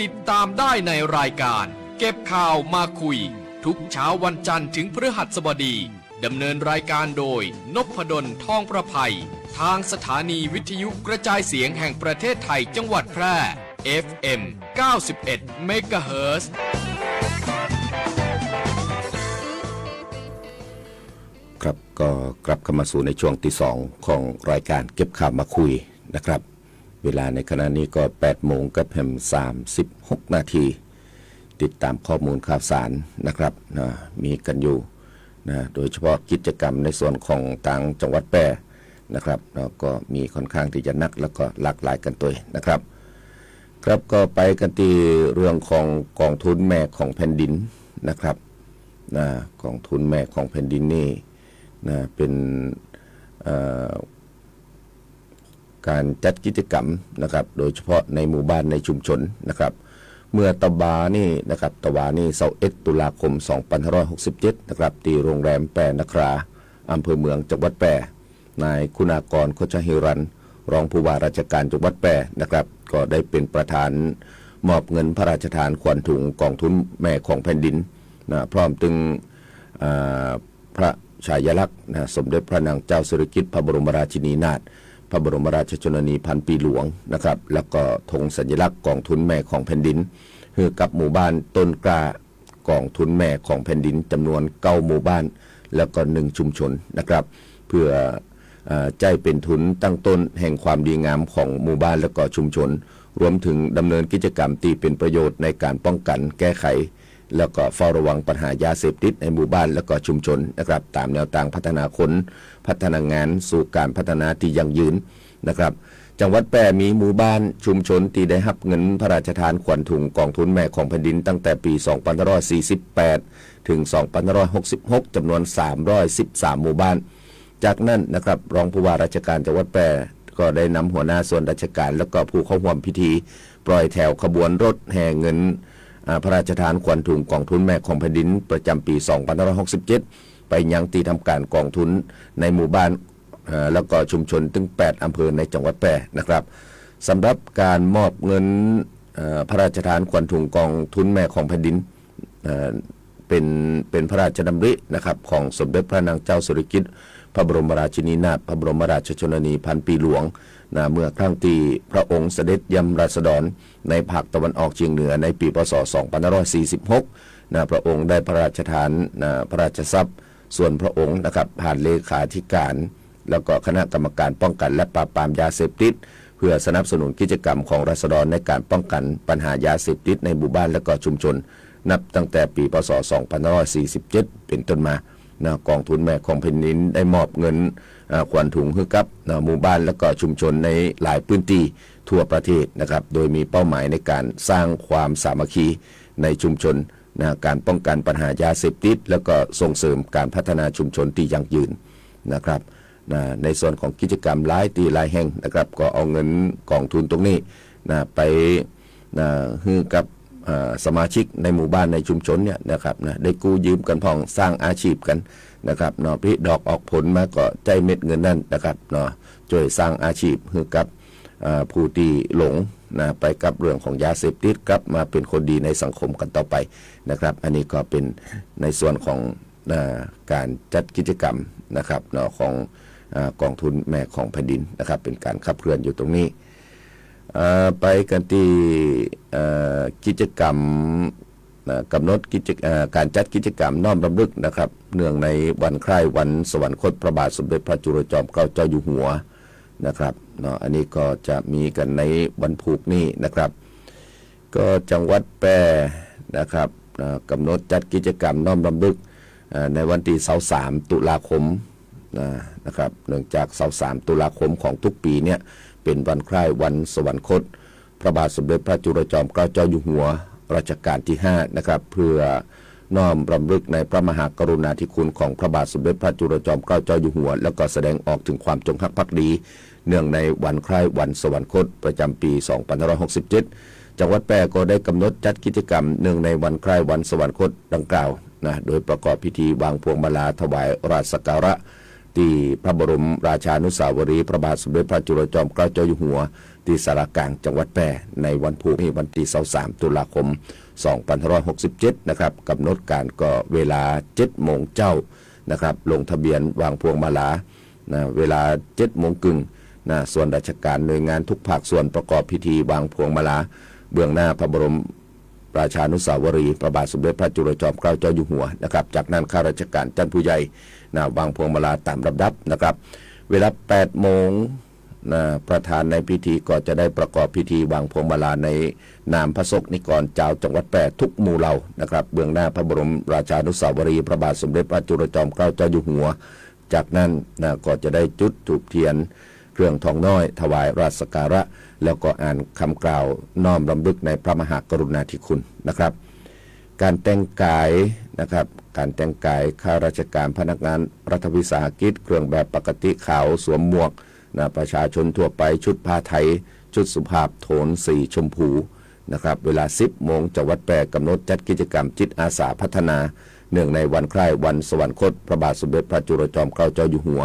ติดตามได้ในรายการเก็บข่าวมาคุยทุกเช้าวันจันทร์ถึงพฤหัสบดี ดำเนินรายการโดยนพดลทองประภัยทางสถานีวิทยุกระจายเสียงแห่งประเทศไทยจังหวัดแพร่ FM 91 เมกะเฮิรตซ์ ครับก็กลับเข้ามาสู่ในช่วงที่2ของรายการเก็บข่าวมาคุยนะครับเวลาในขณะนี้ก็8โมงกับแฮม36นาทีติดตามข้อมูลข่าวสารนะครับมีกันอยู่โดยเฉพาะกิจกรรมในส่วนของต่างจังหวัดแพร่นะครับก็มีค่อนข้างที่จะนักแล้วก็หลากหลายกันตัวนะครับครับก็ไปกันที่เรื่องของกองทุนแม่ของแผ่นดินนะครับกองทุนแม่ของแผ่นดินนี่เป็นการจัดกิจกรรมนะครับโดยเฉพาะในหมู่บ้านในชุมชนนะครับเมื่อตะวานี่21ตุลาคม2567นะครับที่โรงแรมแปรนคราอำเภอเมืองจังหวัดแพร่นายคุณากรโคชหิรันรองผู้ว่าราชการจังหวัดแพร่นะครับก็ได้เป็นประธานมอบเงินพระราชทานขวัญถุงกองทุนแม่ของแผ่นดินพร้อมถึงพระฉายาลักษณ์สมเด็จพระนางเจ้าสิริกิติ์พระบรมราชินีนาถพระบรมราชชนนีพันปีหลวงนะครับแล้วก็ธงสัญลักษณ์กองทุนแม่ของแผ่นดินคือกับหมู่บ้านต้นกล้ากองทุนแม่ของแผ่นดินจำนวน9หมู่บ้านแล้วก็1ชุมชนนะครับเพื่อใจเป็นทุนตั้งต้นแห่งความดีงามของหมู่บ้านและก็ชุมชนรวมถึงดำเนินกิจกรรมที่เป็นประโยชน์ในการป้องกันแก้ไขแล้วก็เฝ้าระวังปัญหายาเสพติดในหมู่บ้านและก็ชุมชนนะครับตามแนวทางพัฒนาคนพัฒนางานสู่การพัฒนาที่ยั่งยืนนะครับจังหวัดแพร่มีหมู่บ้านชุมชนที่ได้รับเงินพระราชทานขวัญถุงกองทุนแม่ของแผ่นดินตั้งแต่ปี2548ถึง2566จำนวน313หมู่บ้านจากนั้นนะครับรองผู้ว่าราชการจังหวัดแพร่ก็ได้นำหัวหน้าส่วนราชการแล้วก็ผู้เข้าร่วมพิธีปล่อยแถวขบวนรถแห่เงินพระราชทานขวัญถุงกองทุนแม่ของแผ่นดินประจำปี2567ไปยังที่ทำการกองทุนในหมู่บ้านแล้วก็ชุมชนถึง8อำเภอในจังหวัดแพร่นะครับสำหรับการมอบเงินพระราชทานขวัญถุงกองทุนแม่ของแผ่นดินเป็นพระราชดำรินะครับของสมเด็จพระนางเจ้าสิริกิติ์พระบรมราชินีนาถพระบรมราชชนนีพันปีหลวงเมื่อครั้งที่พระองค์เสด็จเยี่ยมราษฎรในภาคตะวันออกเฉียงเหนือในปีพ.ศ. 2546พระองค์ได้พระราชทานพระราชทรัพย์ส่วนพระองค์นะครับผ่านเลขาธิการแล้วก็คณะกรรมการป้องกันและปราบปรามยาเสพติดเพื่อสนับสนุนกิจกรรมของราษฎรในการป้องกันปัญหายาเสพติดในหมู่บ้านและก็ชุมชนนับตั้งแต่ปีพ.ศ. 2547เป็นต้นมากองทุนแม่ของแผ่นดินได้มอบเงินขวัญถุงให้กับหมู่บ้านและก็ชุมชนในหลายพื้นที่ทั่วประเทศนะครับโดยมีเป้าหมายในการสร้างความสามัคคีในชุมชนการป้องกันปัญหายาเสพติดแล้วก็ส่งเสริมการพัฒนาชุมชนที่ยั่งยืนนะครับในส่วนของกิจกรรมหลายแห่งนะครับก็เอาเงินกองทุนตรงนี้ไปให้กับสมาชิกในหมู่บ้านในชุมชนเนี่ยนะครับได้กู้ยืมกันพองสร้างอาชีพกันนะครับพี่ดอกออกผลมาก็ใจเม็ดเงินนั่นนะครับช่วยสร้างอาชีพให้กับผู้ที่หลงไปกับเรื่องของยาเสพติดกลับมาเป็นคนดีในสังคมกันต่อไปนะครับอันนี้ก็เป็นในส่วนของการจัดกิจกรรมนะครับของกองทุนแม่ของแผ่นดินนะครับเป็นการขับเคลื่อนอยู่ตรงนี้ไปกันที่กิจกรรมกำหนดการจัดกิจกรรมน้อมรำลึกนะครับเนื่องในวันคล้ายวันสวรรคตพระบาทสมเด็จพระจุลจอมเกล้าเจ้าอยู่หัวนะครับอันนี้ก็จะมีกันในวันพุธนี้นะครับก็จังหวัดแพร่นะครับกำหนดจัดกิจกรรมน้อมรำลึกในวันที่23ตุลาคมนะครับเนื่องจาก23ตุลาคมของทุกปีเนี่ยเป็นวันคล้ายวันสวรรคตพระบาทสมเด็จพระจุลจอมเกล้าเจ้าอยู่หัวรัชกาลที่5นะครับเพื่อน้อมรำลึกในพระมหากรุณาธิคุณของพระบาทสมเด็จพระจุลจอมเกล้าเจ้าอยู่หัวแล้วก็แสดงออกถึงความจงรักภักดีเนื่องในวันคล้ายวันสวรรคตประจำปี2567จังหวัดแพร่ก็ได้กำหนดจัดกิจกรรมเนื่องในวันคล้ายวันสวรรคตดังกล่าวโดยประกอบพิธีวางพวงมาลาถวายราชสักการะที่พระบรมราชานุสาวรีย์พระบาทสมเด็จพระจุลจอมเกล้าเจ้าอยู่หัวที่สารกลางจังหวัดแพร่ในวันพุธนี้วันที่23ตุลาคม2567นะครับกำหนดการก็เวลา 7 โมงเจ้า นะครับลงทะเบียนวางพวงมาลานะเวลา 7:30 นนะส่วนราชการหน่วยงานทุกภาคส่วนประกอบพิธีวางพวงมาลาเบื้องหน้าพระบรมราชานุสาวรีย์พระบาทสมเด็จพระจุลจอมเกล้าเจ้าอยู่หัวนะครับจากนั้นข้าราชการชั้นผู้ใหญ่นะวางพวงมาลาตามลำดับนะครับเวลา 8 โมงนะประธานในพิธีก็จะได้ประกอบพิธีวางพวงมาลาในนามพระสกนิกรเจ้าจังหวัดแปรทุกหมู่เหล่านะครับเบื้องหน้าพระบรมราชานุสาวรีย์พระบาทสมเด็จพระจุลจอมเกล้าเจ้าอยู่หัวจากนั้นนะก็จะได้จุดธูปเทียนเครื่องทองน้อยถวายราชสักการะแล้วก็อ่านคำกล่าวน้อมรำลึกในพระมหากรุณาธิคุณนะครับการแต่งกายนะครับการแต่งกายข้าราชการพนักงานรัฐวิสาหกิจเครื่องแบบปกติขาวสวมหมวกนะประชาชนทั่วไปชุดผ้าไทยชุดสุภาพโทนสีชมพูนะครับเวลา 10 โมงจังหวัดแปรกำหนดจัดกิจกรรมจิตอาสาพัฒนาเนื่องในวันคล้ายวันสวรรคตพระบาทสมเด็จพระจุลจอมเกล้าเจ้าอยู่หัว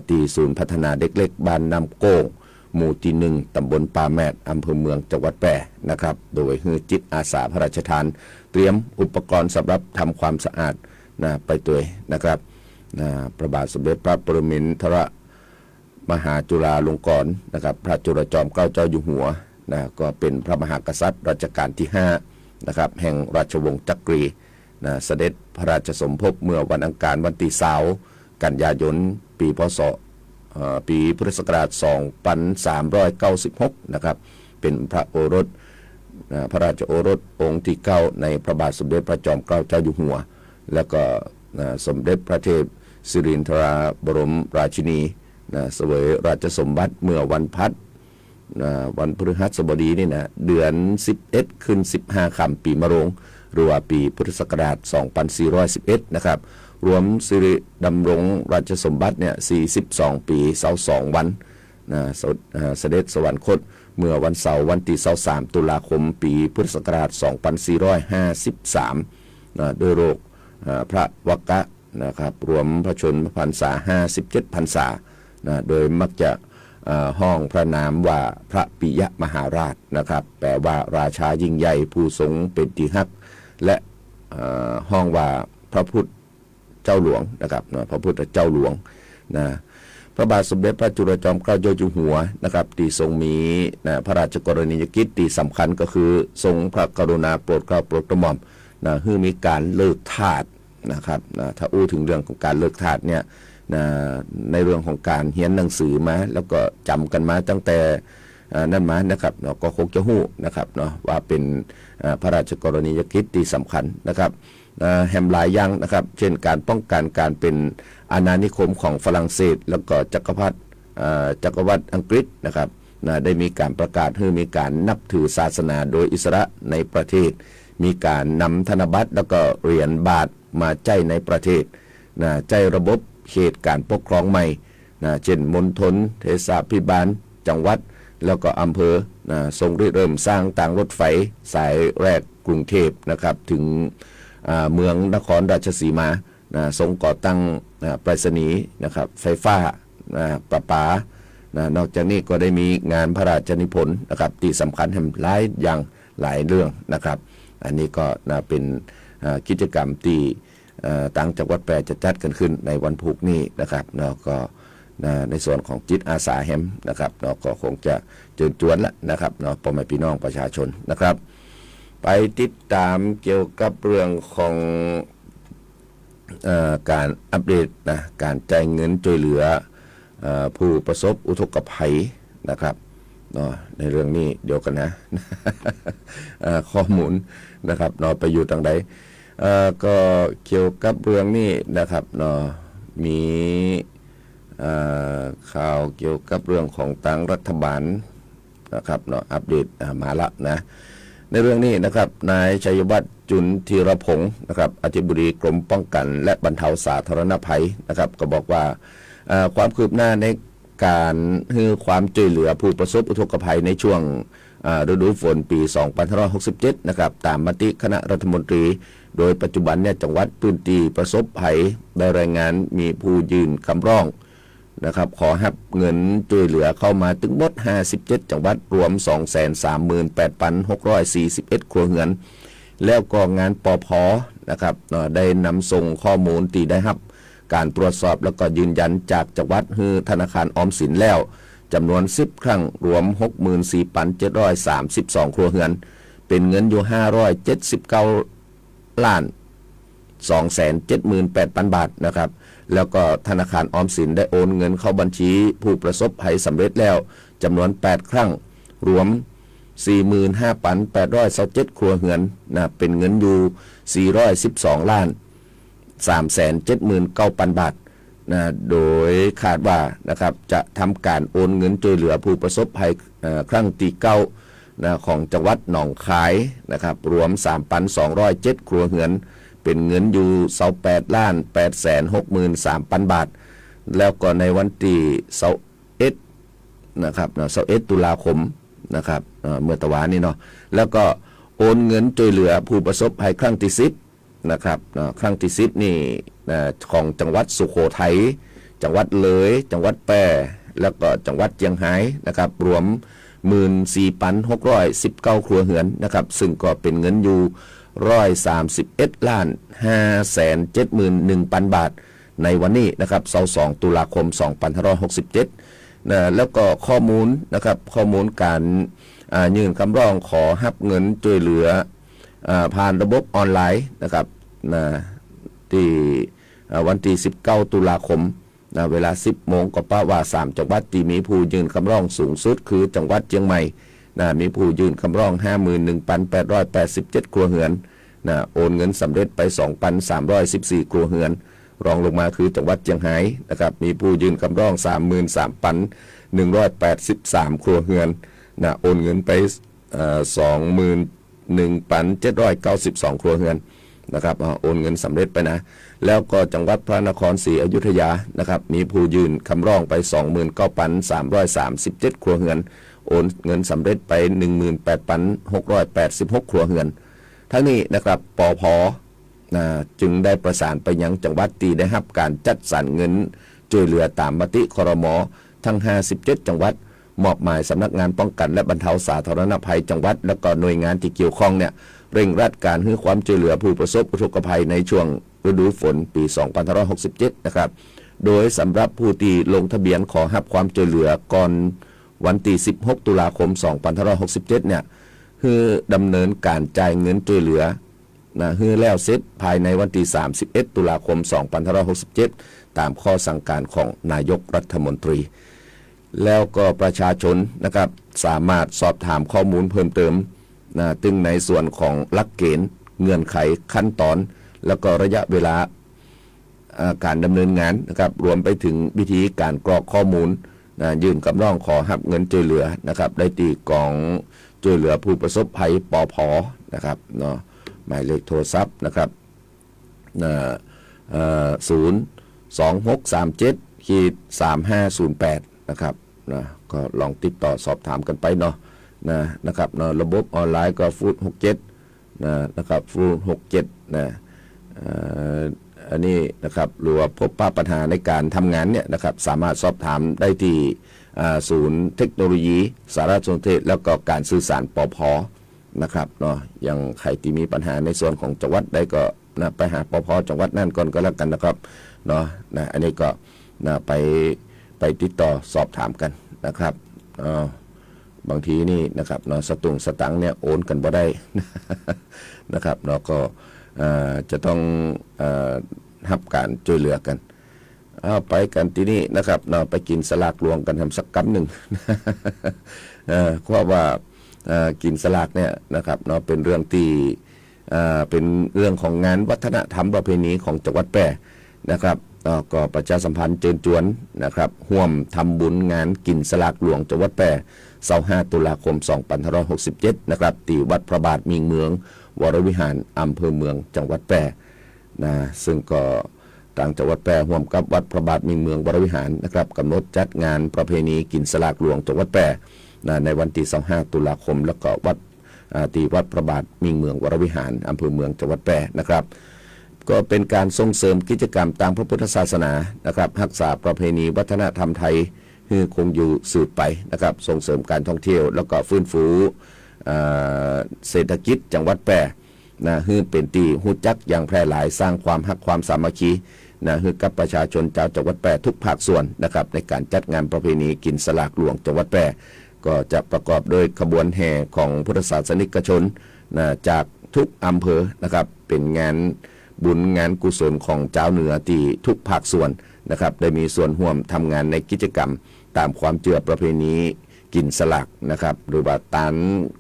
ที่ศูนย์พัฒนาเด็กเล็กบ้านน้ำโก้งหมู่ที่ 1ตำบลป่าแมดอำเภอเมืองจังหวัดแปรนะครับโดยฮือจิตอาสาพระราชทานเตรียมอุปกรณ์สำหรับทำความสะอาดไปตัวนะครับพระบาทสมเด็จพระปรมินทรมหาจุฬาลงกรณ์นะครับพระจุลจอมเกล้าเจ้าอยู่หัวก็เป็นพระมหากษัตริย์รัชกาลที่5นะครับแห่งราชวงศ์จักรีเสด็จพระราชสมภพเมื่อวันอังคารวันที่20 กันยายนปีพ.ศ. ปีพุทธศักราช 2396 นะครับเป็นพระโอรสพระราชโอรสองค์ที่ 9 ในพระบาทสมเด็จพระจอมเกล้าเจ้าอยู่หัวแล้วก็สมเด็จพระเทพสิรินทราบรมราชินีเสวยราชสมบัติเมื่อวันพัดวันพฤหัสบดีนี่นะเดือน 11 ขึ้น 15 ค่ำปีมะโรงหรือว่าปีพุทธศักราช 2411 นะครับรวมสิริดำรงราชสมบัติเนี่ย 42 ปี22 วันเสด็จสวรรคตเมื่อวันเสาร์วันที่ 23 ตุลาคมปีพุทธศักราช 2453 ด้วยโรคพระวกะนะครับรวมพระชนมพรรษา 57 พรรษาโดยมักจะห้องพระนามว่าพระปิยมหาราชนะครับแปลว่าราชายิ่งใหญ่ผู้ทรงเป็นที่ฮักและห้องว่าพระพุทธเจ้าหลวงนะครับพระพุทธเจ้าหลวงพระบาทสมเด็จพระจุลจอมเกล้าเจ้าอยู่หัวนะครับที่ทรงมีพระราชกรณียกิจที่สำคัญก็คือทรงพระกรุณาโปรดเกล้าโปรดกระหม่อมให้มีการเลิกทาสนะครับถ้าอู้ถึงเรื่องของการเลิกทาสเนี่ยในเรื่องของการเขียนหนังสือมาแล้วก็จำกันมาตั้งแต่นั่นมานะครับก็คงจะหู้นะครับว่าเป็นพระราชกรณียกิจที่สำคัญนะครับแฮมหลายอย่างนะครับเช่นการป้องกันการเป็นอาณานิคมของฝรั่งเศสแล้วก็จักรวรรดิอังกฤษนะครับได้มีการประกาศให้มีการนับถือศาสนาโดยอิสระในประเทศมีการนำธนบัตรแล้วก็เหรียญบาทมาใจในประเทศใจระบบเขตการปกครองใหม่เช่นมณฑลเทศบาลจังหวัดแล้วก็อำเภอทรงเริ่มสร้างทางรถไฟสายแรกกรุงเทพนะครับถึงเมืองนครราชสีมาทรงก่อตั้งไปรษณีย์นะครับไฟฟ้าประปานอกจากนี้ก็ได้มีงานพระราชนิพนธ์นะครับที่สำคัญหลายอย่างหลายเรื่องนะครับอันนี้ก็เป็นกิจกรรมที่ต่างจังหวัดแปรจะจัดกันขึ้นในวันพุธนี้นะครับก็ในส่วนของจิตอาสาแฮมนะครับก็คงจะเชิญชวนแล้วนะครับพ่อแม่พี่น้องประชาชนนะครับไปติดตามเกี่ยวกับเรื่องของการอัปเดตการจ่ายเงินช่วยเหลือผู้ประสบอุทกภัยนะครับในเรื่องนี้เดี๋ยวกันนะข้อมูลนะครับไปอยู่ทางใดก็เกี่ยวกับเรื่องนี้นะครับมีข่าวเกี่ยวกับเรื่องของทางรัฐบาลนะครับอัปเดตมาละนะในเรื่องนี้นะครับนายชัยวัฒน์จุนธีรพงศ์นะครับอธิบดีกรมป้องกันและบรรเทาสาธารณภัยนะครับก็บอกว่าความคืบหน้าในการให้ความช่วยเหลือผู้ประสบอุทกภัยในช่วงฤดูฝนปี 2567 นะครับตามมติคณะรัฐมนตรีโดยปัจจุบันเนี่ยจังหวัดพื้นที่ประสบภัยได้รายงานมีผู้ยื่นคำร้องนะครับขอรับเงินช่วยเหลือเข้ามาถึงหมด57จังหวัดรวม 238,641 ครัวเรือนแล้วก็งานปภนะครับได้นำส่งข้อมูลที่ได้รับ การตรวจสอบแล้วก็ยืนยันจากจังหวัดคือธนาคารออมสินแล้วจำนวน10ครั้งรวม 64,732 ครัวเรือนเป็นเงินอยู่579ล้าน278,000 บาทนะครับแล้วก็ธนาคารออมสินได้โอนเงินเข้าบัญชีผู้ประสบภัยสำเร็จแล้วจำนวน8ครั้งรวม 45,827 ครัวเรือนนะเป็นเงินอยู่412ล้าน379,000 บาทนะโดยคาดว่านะครับจะทำการโอนเงินช่วยเหลือผู้ประสบภัยครั้งที่9นะของจังหวัดหนองคายนะครับรวม 3,207 ครัวเรือนเป็นเงินอยู่28ล้าน863,000 บาทแล้วก็ในวันที่21นะครับ21ตุลาคมนะครับเมื่อตะวันนี้เนาะแล้วก็โอนเงินช่วยเหลือผู้ประสบภัยครั้งที่10นะครับครั้งที่10นี่ของจังหวัดสุโขทัยจังหวัดเลยจังหวัดแพร่แล้วก็จังหวัดเชียงรายนะครับรวม 14,619 ครัวเรือนนะครับซึ่งก็เป็นเงินอยู่131ล้าน571,000 บาทในวันนี้นะครับ22ตุลาคม2567นะแล้วก็ข้อมูลนะครับข้อมูลการยื่นคำร้องขอรับเงินช่วยเหลือผ่านระบบออนไลน์นะครับที่วันที่19ตุลาคมเวลา 10 โมงก็ป้าว่า3จังหวัดที่มีผู้ยื่นคำร้องสูงสุดคือจังหวัดเชียงใหม่มีผู้ยื่นคำร้อง 51,887 ครัวเรือนโอนเงินสำเร็จไป 2,314 ครัวเรือนรองลงมาคือจังหวัดเชียงรายนะครับมีผู้ยื่นคำร้อง 33,183 ครัวเรือนโอนเงินไป 21,792 ครัวเรือนนะครับโอนเงินสำเร็จไปนะแล้วก็จังหวัดพระนครศรีอยุธยานะครับมีผู้ยื่นคำร้องไป 29,337 ครัวเรือนโอนเงินสำเร็จไป 18,686 ครัวเรือนทั้งนี้นะครับปภจึงได้ประสานไปยังจังหวัดที่ได้รับการจัดสรรเงินช่วยเหลือตามมติครม.ทั้ง57จังหวัดมอบหมายสำนักงานป้องกันและบรรเทาสาธารณภัยจังหวัดและก็หน่วยงานที่เกี่ยวข้องเนี่ยเร่งรัดการให้ความช่วยเหลือผู้ประสบอุทกภัยในช่วงฤดูฝนปี2567นะครับโดยสำหรับผู้ที่ลงทะเบียนขอรับความช่วยเหลือก่อนวันที่16ตุลาคม2567เนี่ยคือดำเนินการจ่ายเงินช่วยเหลือคือแล้วเสร็จภายในวันที่31ตุลาคม2567ตามข้อสั่งการของนายกรัฐมนตรีแล้วก็ประชาชนนะครับสามารถสอบถามข้อมูลเพิ่มเติมตึงในส่วนของหลักเกณฑ์เงื่อนไขขั้นตอนแล้วก็ระยะเวลาการดำเนินงานนะครับรวมไปถึงวิธีการกรอกข้อมูลยื่นคำร้องขอรับเงินช่วยเหลือนะครับได้ที่กองช่วยเหลือผู้ประสบภัยปภนะครับเนาะหมายเลขโทรศัพท์นะครับ02637-3508นะก็ลองติดต่อสอบถามกันไปเนาะนะครับระบบออนไลน์ก็ฟูด67นะครับฟูด67อันนี้นะครับหรือว่าพบปัญหาในการทำงานเนี่ยนะครับสามารถสอบถามได้ที่ศูนย์เทคโนโลยีสารสนเทศแล้วก็การสื่อสารปภนะครับเนาะอย่างใครที่มีปัญหาในส่วนของจังหวัดใดก็ไปหาปภจังหวัดนั่นก่อนก็แล้วกันนะครับเนาะอันนี้ก็ไปติดต่อสอบถามกันนะครับบางทีนี่นะครับเนาะสตังค์เนี่ยโอนกันบ่ได้ นะครับเนาะก็จะต้องรับการช่วยเหลือกันไปกันที่นี่นะครับเนาะไปกินสลากหลวงกันทำสักกำหนึ่ง เพราะว่ากินสลากเนี่ยนะครับเนาะเป็นเรื่องที่เป็นเรื่องของงานวัฒนธรรมประเพณีของจังหวัดแพร่นะครับก็ประชาสัมพันธ์เชิญชวนนะครับร่วมทำบุญงานกินสลากหลวงจังหวัดแพร่25ตุลาคม2567นะครับที่วัดพระบาทมีเมืองวรวิหารอำเภอเมืองจังหวัดแพร่ซึ่งก็ทางจังหวัดแพร่ร่วมกับวัดพระบาทมีเมืองวรวิหารนะครับกำหนดจัดงานประเพณีกินสลากหลวงจังหวัดแพร่ในวันที่25ตุลาคมแล้วก็ที่วัดพระบาทมีเมืองวรวิหารอำเภอเมืองจังหวัดแพร่นะครับก็เป็นการส่งเสริมกิจกรรมตามพระพุทธศาสนานะครับรักษาประเพณีวัฒนธรรมไทยให้คงอยู่สืบไปนะครับส่งเสริมการท่องเที่ยวแล้วก็ฟื้นฟูเศรษฐกิจจังหวัดแพร่ให้เป็นที่ฮู้จักอย่างแพร่หลายสร้างความรักความสามัคคี นะให้กับประชาชนชาวจังหวัดแพร่ทุกภาคส่วนนะครับในการจัดงานประเพณีกินสลากหลวงจังหวัดแพร่ก็จะประกอบโดยขบวนแห่ของพุทธศาสนิกชนนะจากทุกอำเภอนะครับเป็นงานบุญงานกุศลของเจ้าเหนือที่ทุกภาคส่วนนะครับได้มีส่วนร่วมทำงานในกิจกรรมตามความเชื่อประเพณีกินสลากนะครับหรือว่าตาน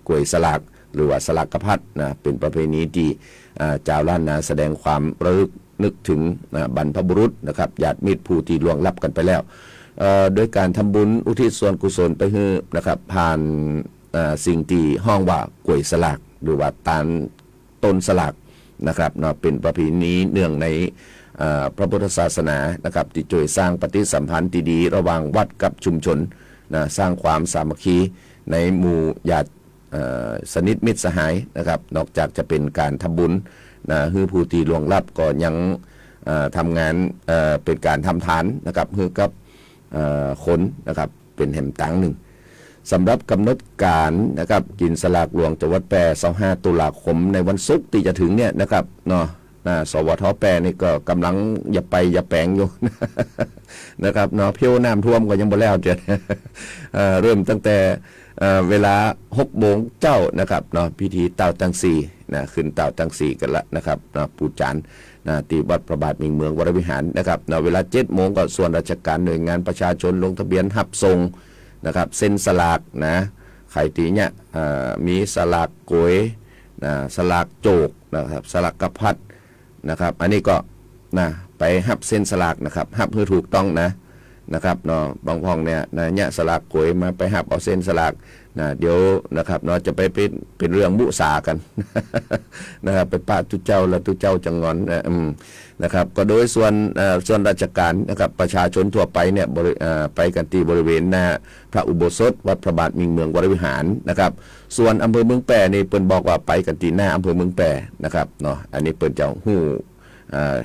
กล้วยสลากหรือว่าสลากกระพัดนะเป็นประเพณีที่เจ้าล้านนาแสดงความระลึกนึกถึงบรรพบุรุษนะครับญาติมิตรผู้ที่ล่วงลับกันไปแล้วโดยการทำบุญอุทิศส่วนกุศลไปให้นะครับผ่านสิ่งที่ห้องว่ากล้วยสลากหรือว่าตานต้นสลากนะครับเนาะเป็นประเพณีเนื่องในพระพุทธศาสนานะครับที่ช่วยสร้างปฏิสัมพันธ์ที่ดีระหว่างวัดกับชุมชนนะสร้างความสามัคคีในหมู่ญาติสนิทมิตรสหายนะครับนอกจากจะเป็นการทำบุญนะให้ผู้ที่ล่วงลับก็ยังทำงานเป็นการทำทานนะครับให้กับคนนะครับเป็นแห่งต่างหนึ่งสำหรับกำหนดการนะครับกินสลากหลวงจังหวัดแพร่25 ตุลาคมในวันศุกร์ที่จะถึงเนี่ยนะครับเนาะสวทแพร่นี่ก็กำลังอย่าแปลงอยู่ นะครับเนาะเพียวน้ำท่วมก็ยังบ่แล้วจะเริ่มตั้งแต่เวลา6 โมงเจ้านะครับเนาะพิธีเต่าตังสีนะขึ้นเต่าตังสีกันละนะครับเนาะปูจานนะที่วัดพระบาทมิ่งเมืองวรวิหารนะครับเนาะเวลา7 โมงก็ส่วนราชการหน่วยงานประชาชนลงทะเบียนรับส่งนะครับเส้นสลากนะใครที่เนี่ยมีสลากกล้วยนะสลากโจกนะครับสลากกระพัดนะครับอันนี้ก็นะไปหับเส้นสลากนะครับหับเพื่อถูกต้องนะครับเนาะบางพ้องเนี่ยสลากกล้วยมาไปหับเอาเส้นสลากนะเดี๋ยวนะครับเนาะจะไปเป็นเรื่องมุสากัน นะครับไปป้าตุเจ้าแล้วตุเจ้าจะงอนนะครับก็โดยส่วนราชการนะครับประชาชนทั่วไปเนี่ยไปกันที่บริเวณหน้าพระอุโบสถวัดพระบาทมิ่งเมืองวรวิหารนะครับส่วนอำเภอเมืองแปรนี่เปิ้นบอกว่าไปกันที่หน้าอำเภอเมืองแปรนะครับเนาะอันนี้เปิ้นจะฮู้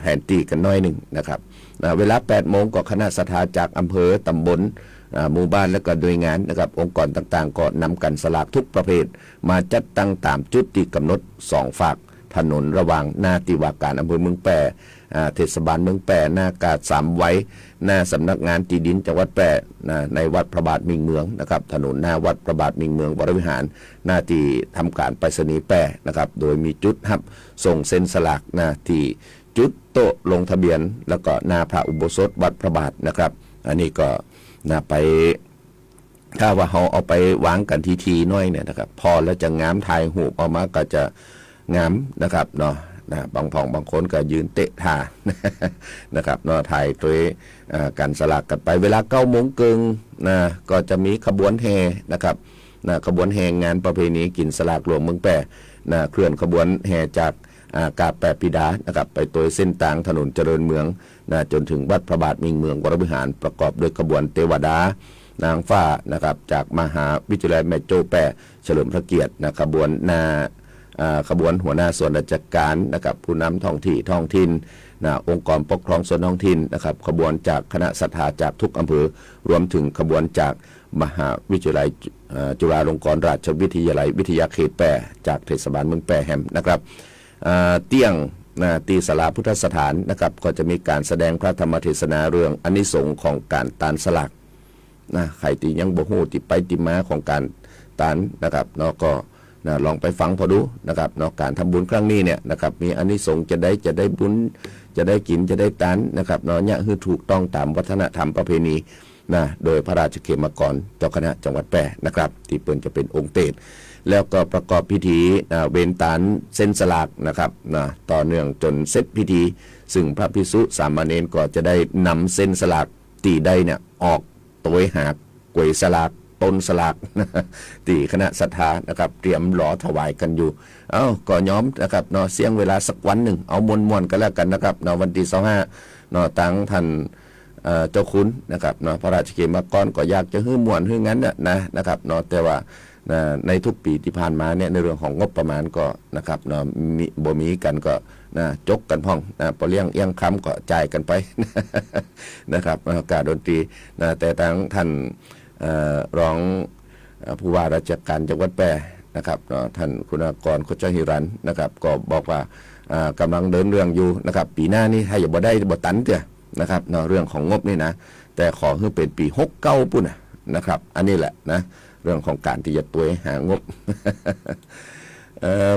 แฮนตี้กันน้อยหนึ่งนะครับเวลา 8 โมงก็คณะศรัทธาจากอำเภอตำบลหมู่บ้านและก็หน่วยงานนะครับองค์กรต่างๆก็นำกันสลากทุกประเภทมาจัดตั้งตามจุดที่กำหนด2 ฝากถนนระหว่างหน้าที่ว่าการอำเภอเมืองแปรเทศบาลเมืองแปรหน้ากาด3 ไว้หน้าสำนักงานที่ดินจังหวัดแปรในวัดพระบาทมิ่งเมืองนะครับถนนหน้าวัดพระบาทมิ่งเมืองวรวิหารหน้าที่ทำการไปรษณีย์แปรนะครับโดยมีจุดรับส่งเส้นสลากที่จุดโต๊ะลงทะเบียนแล้วก็หน้าพระอุโบสถวัดพระบาทนะครับอันนี้ก็ไปถ้าว่าเขาเอาไปวางกันทีๆน้อยเนี่ยนะครับพอแล้วจะงามถ่ายหูปออกมาก็จะงามนะครับเนาะบางคนก็ยืนเตะท่า นะครับเนาะถ่ายตัวกันสลากกันไปเวลา9 โมงครึ่งก็จะมีขบวนแห่นะครับขบวนแห่งานประเพณีกินสลากหลวงเมืองแปรเคลื่อนขบวนแห่จากกาบแปรปิดานะครับไปโดยเส้นทางถนนเจริญเมืองจนถึงวัดพระบาทมิ่งเมืองวรวิหารประกอบด้วยขบวนเทวดานางฟ้านะครับจากมหาวิทยาลัยแม่โจ้แปรเฉลิมพระเกียรติขบวนหัวหน้าส่วนราชการนะครับผู้นำท้องถิ่นองค์กรปกครองส่วนท้องถิ่นนะครับขบวนจากคณะศรัทธาจากทุกอำเภอรวมถึงขบวนจากมหาวิทยาลัยจุฬาลงกรณราชวิทยาลัยวิทยาเขตแปรจากเทศบาลเมืองแปรแฮมนะครับเตี้ยงตีศาลาพุทธสถานนะครับก็จะมีการแสดงพระธรรมเทศนาเรื่องอานิสงส์ของการตานสลากใครที่ยังบ่ฮู้ที่ไปที่มาของการตานนะครับเนาะก็ลองไปฟังพอดูนะครับเนาะการทำบุญครั้งนี้เนี่ยนะครับมีอานิสงส์จะได้บุญจะได้กินจะได้ตานนะครับเนาะเนี่ยคือถูกต้องตามวัฒนธรรมประเพณีโดยพระราชเขมกรเจ้าคณะจังหวัดแพร่นะครับที่เปิ้นจะเป็นองค์เตศแล้วก็ประกอบพิธีเวนตานเส้นสลากนะครับต่อเนื่องจนเสร็จพิธีซึ่งพระภิกษุสามเณรก็จะได้นำเส้นสลากตีได้เนี่ยออกตัวหากกล้วยสลากต้นสลากตีคณะศรัทธานะครับเตรียมหล่อถวายกันอยู่ก็ย้อมนะครับเสียงเวลาสักวันหนึ่งเอามวนๆกันแล้วกันนะครับวันที่25ตั้งท่านเจ้าคุณนะครับพระราชเขมกรก็อยากจะฮื้อมวนฮื้องั้นนะครับแต่ว่าในทุกปีที่ผ่านมาเนี่ยในเรื่องของงบประมาณก็นะครับบ่มีกันก็จกกันพ่องพอเลี้ยงเอียงค้ำก็จ่ายกันไป นะครับการดนตรีแต่ทางท่านรองผู้ว่าราชการจังหวัดแพร่นะครับท่านคุณากรโคจรหิรันนะครับก็บอกว่า กำลังเดินเรื่องอยู่นะครับปีหน้านี่ให้อย่าบ่ได้บ่ตันเถอะนะครับเนาะเรื่องของงบนี่นะแต่ขอให้เป็นปี69ปุ่นนะครับอันนี้แหละนะเรื่องของการที่จะตัวหางบ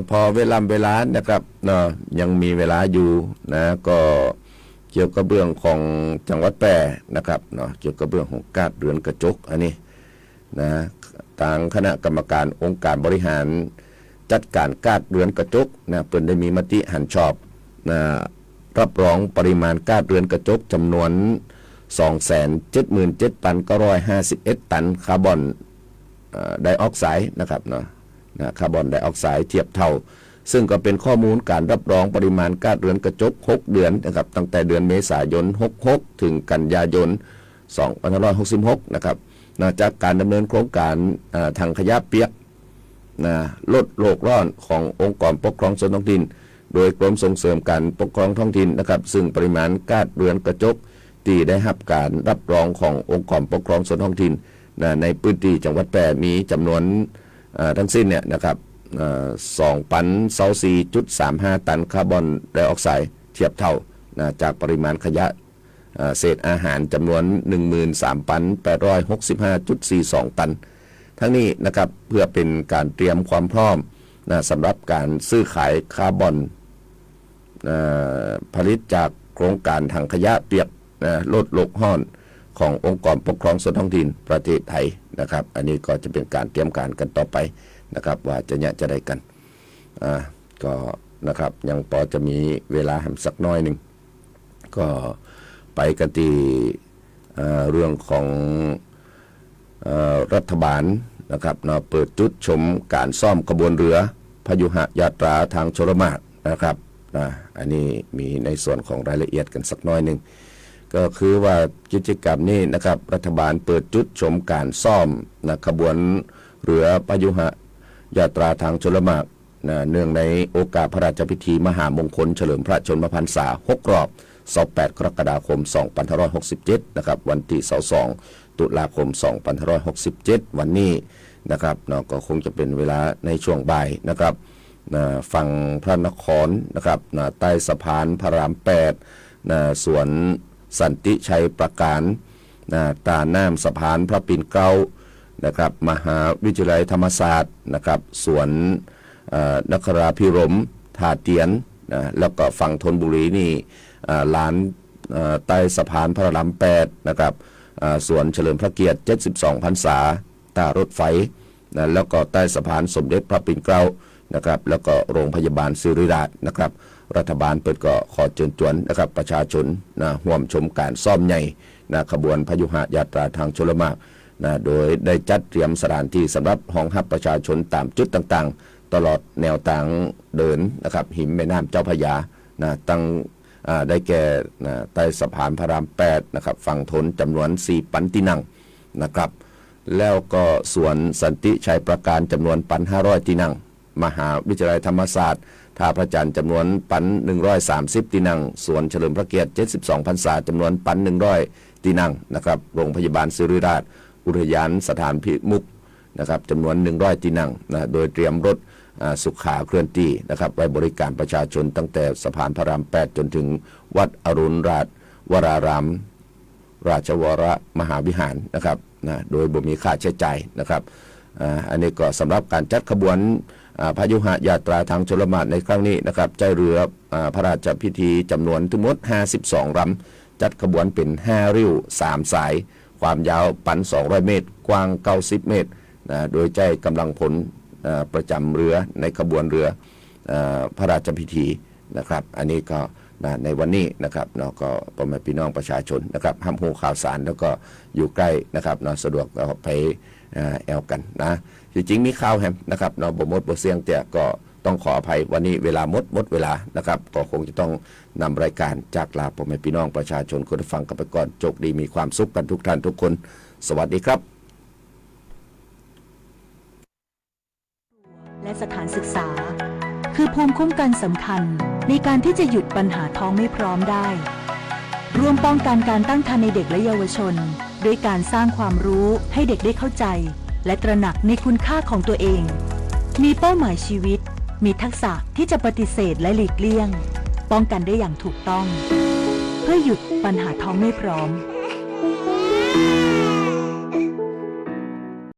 พอเวลานะครับเนาะยังมีเวลาอยู่นะก็เกี่ยวกับเรื่องของจังหวัดแพร่นะครับเนาะเกี่ยวกับเรื่องของการเรือนกระจกอันนี้นะทางคณะกรรมการองค์การบริหารจัดการการเรือนกระจกนะเพิ่นได้มีมติหันชอบนะรับรองปริมาณการเรือนกระจกจำนวน 277,951 ตันคาร์บอนไดออกไซด์นะครับเนาะคาร์บอนไดออกไซด์เทียบเท่าซึ่งก็เป็นข้อมูลการรับรองปริมาณก๊าซเรือนกระจก6เดือนนะครับตั้งแต่เดือนเมษายน66ถึงกันยายน2566นะครับจากการดำเนินโครงการถังขยะเปียกลดโลกร้อนขององค์กรปกครองส่วนท้องถิ่นโดยกรมส่งเสริมการปกครองท้องถิ่นนะครับซึ่งปริมาณก๊าซเรือนกระจกที่ได้รับการรับรองขององค์กรปกครองส่วนท้องถิ่นในพื้นที่จังหวัดแพร่มีจำนวนทั้งสิ้นเนี่ยนะครับ 2,024.35 ตันคาร์บอนไดออกไซด์เทียบเท่าจากปริมาณขยะเศษอาหารจำนวน 13,865.42 ตันทั้งนี้นะครับเพื่อเป็นการเตรียมความพร้อมสำหรับการซื้อขายคาร์บอนผลิตจากโครงการถังขยะเปียกลดโลกร้อนขององค์กรปกครองส่วนท้องถิ่นประเทศไทยนะครับอันนี้ก็จะเป็นการเตรียมการกันต่อไปนะครับว่าจะได้กันก็นะครับยังพอจะมีเวลาให้สักน้อยหนึ่งก็ไปกันที่เรื่องของรัฐบาลนะครับเปิดจุดชมการซ่อมขบวนเรือพยุหยาตราทางชลมารนะครับอันนี้มีในส่วนของรายละเอียดกันสักน้อยหนึ่งก็คือว่ากิจกรรมนี้นะครับรัฐบาลเปิดจุดชมการซ่อมขบวนเรือพยุหยาตราทางชลมารเนื่องในโอกาสพระราชพิธีมหามงคลเฉลิมพระชนมพรรษา6 รอบ28 กรกฎาคม 2567นะครับวันที่22 ตุลาคม 2567วันนี้นะครับก็คงจะเป็นเวลาในช่วงบ่ายนะครับฝั่งพระนครนะครับใต้สะพานพระราม8สวนสันติชัยประการตาน้ำสะพานพระปิ่นเกล้านะครับมหาวิทยาลัยธรรมศาสตร์นะครับสวนนคราภิรมย์ท่าเตียนแล้วก็ฝั่งธนบุรีนี่ลานใต้สะพานพระราม8นะครับสวนเฉลิมพระเกียรติ72 พรรษาตารถไฟแล้วก็ใต้สะพานสมเด็จพระปิ่นเกล้านะครับแล้วก็โรงพยาบาลศิริราชนะครับรัฐบาลเปิดก็ขอเชิญชวนนะครับประชาชนร่วมชมการซ่อมใหญ่ขบวนพยุหยาตราทางชลมารโดยได้จัดเตรียมสถานที่สำหรับรองรับประชาชนตามจุดต่างๆตลอดแนวทางเดินนะครับหิมแม่น้ำเจ้าพระยาตั้งได้แก่ใต้สะพานพระราม8นะครับฝั่งทนจำนวน4 ปันที่นั่งนะครับแล้วก็สวนสันติชัยประการจำนวน1,500 ที่นั่งมหาวิทยาลัยธรรมศาสตร์ท่าพระจันทร์จำนวน130 ที่นั่งสวนเฉลิมพระเกียรติ72 พรรษาจำนวน1,100 ที่นั่งนะครับโรงพยาบาลศิริราชอุทยานสถานพิมุขนะครับจำนวน100 ที่นั่งโดยเตรียมรถสุขาเคลื่อนที่นะครับไว้บริการประชาชนตั้งแต่สะพานพระราม8จนถึงวัดอรุณราชวรารามราชวรมหาวิหารนะครับโดยบ่มีค่าใช้จ่ายนะครับอันนี้ก็สำหรับการจัดขบวนพยุหยาตราทางชลมารในครั้งนี้นะครับใจเรือพระราชพิธีจำนวนทั้งหมด52 ลำจัดขบวนเป็น5 ริ้ว3 สายความยาว1,200 เมตรกว้าง 90 เมตรโดยใจกำลังพลประจำเรือในขบวนเรือพระราชพิธีนะครับอันนี้ก็ในวันนี้นะครับก็พ่อแม่พี่น้องประชาชนนะครับห้ามหูข่าวสารแล้วก็อยู่ใกล้นะครับสะดวกไปแอลกันนะจริงๆมีข่าวแฮมนะครับบ่หมดบ่เสียงแต่ก็ต้องขออภัยวันนี้เวลาหมดเวลานะครับก็คงจะต้องนำรายการจากลาพ่อแม่พี่น้องประชาชนคนฟังกันไปก่อนโชคดีมีความสุขกันทุกท่านทุกคนสวัสดีครับและสถานศึกษาคือภูมิคุ้มกันสำคัญในการที่จะหยุดปัญหาท้องไม่พร้อมได้ร่วมป้องกันการตั้งครรภ์ในเด็กและเยาวชนด้วยการสร้างความรู้ให้เด็กได้เข้าใจและตระหนักในคุณค่าของตัวเองมีเป้าหมายชีวิต มีทักษะที่จะปฏิเสธและหลีกเลี่ยงป้องกันได้อย่างถูกต้องเพื่อหยุดปัญหาท้องไม่พร้อม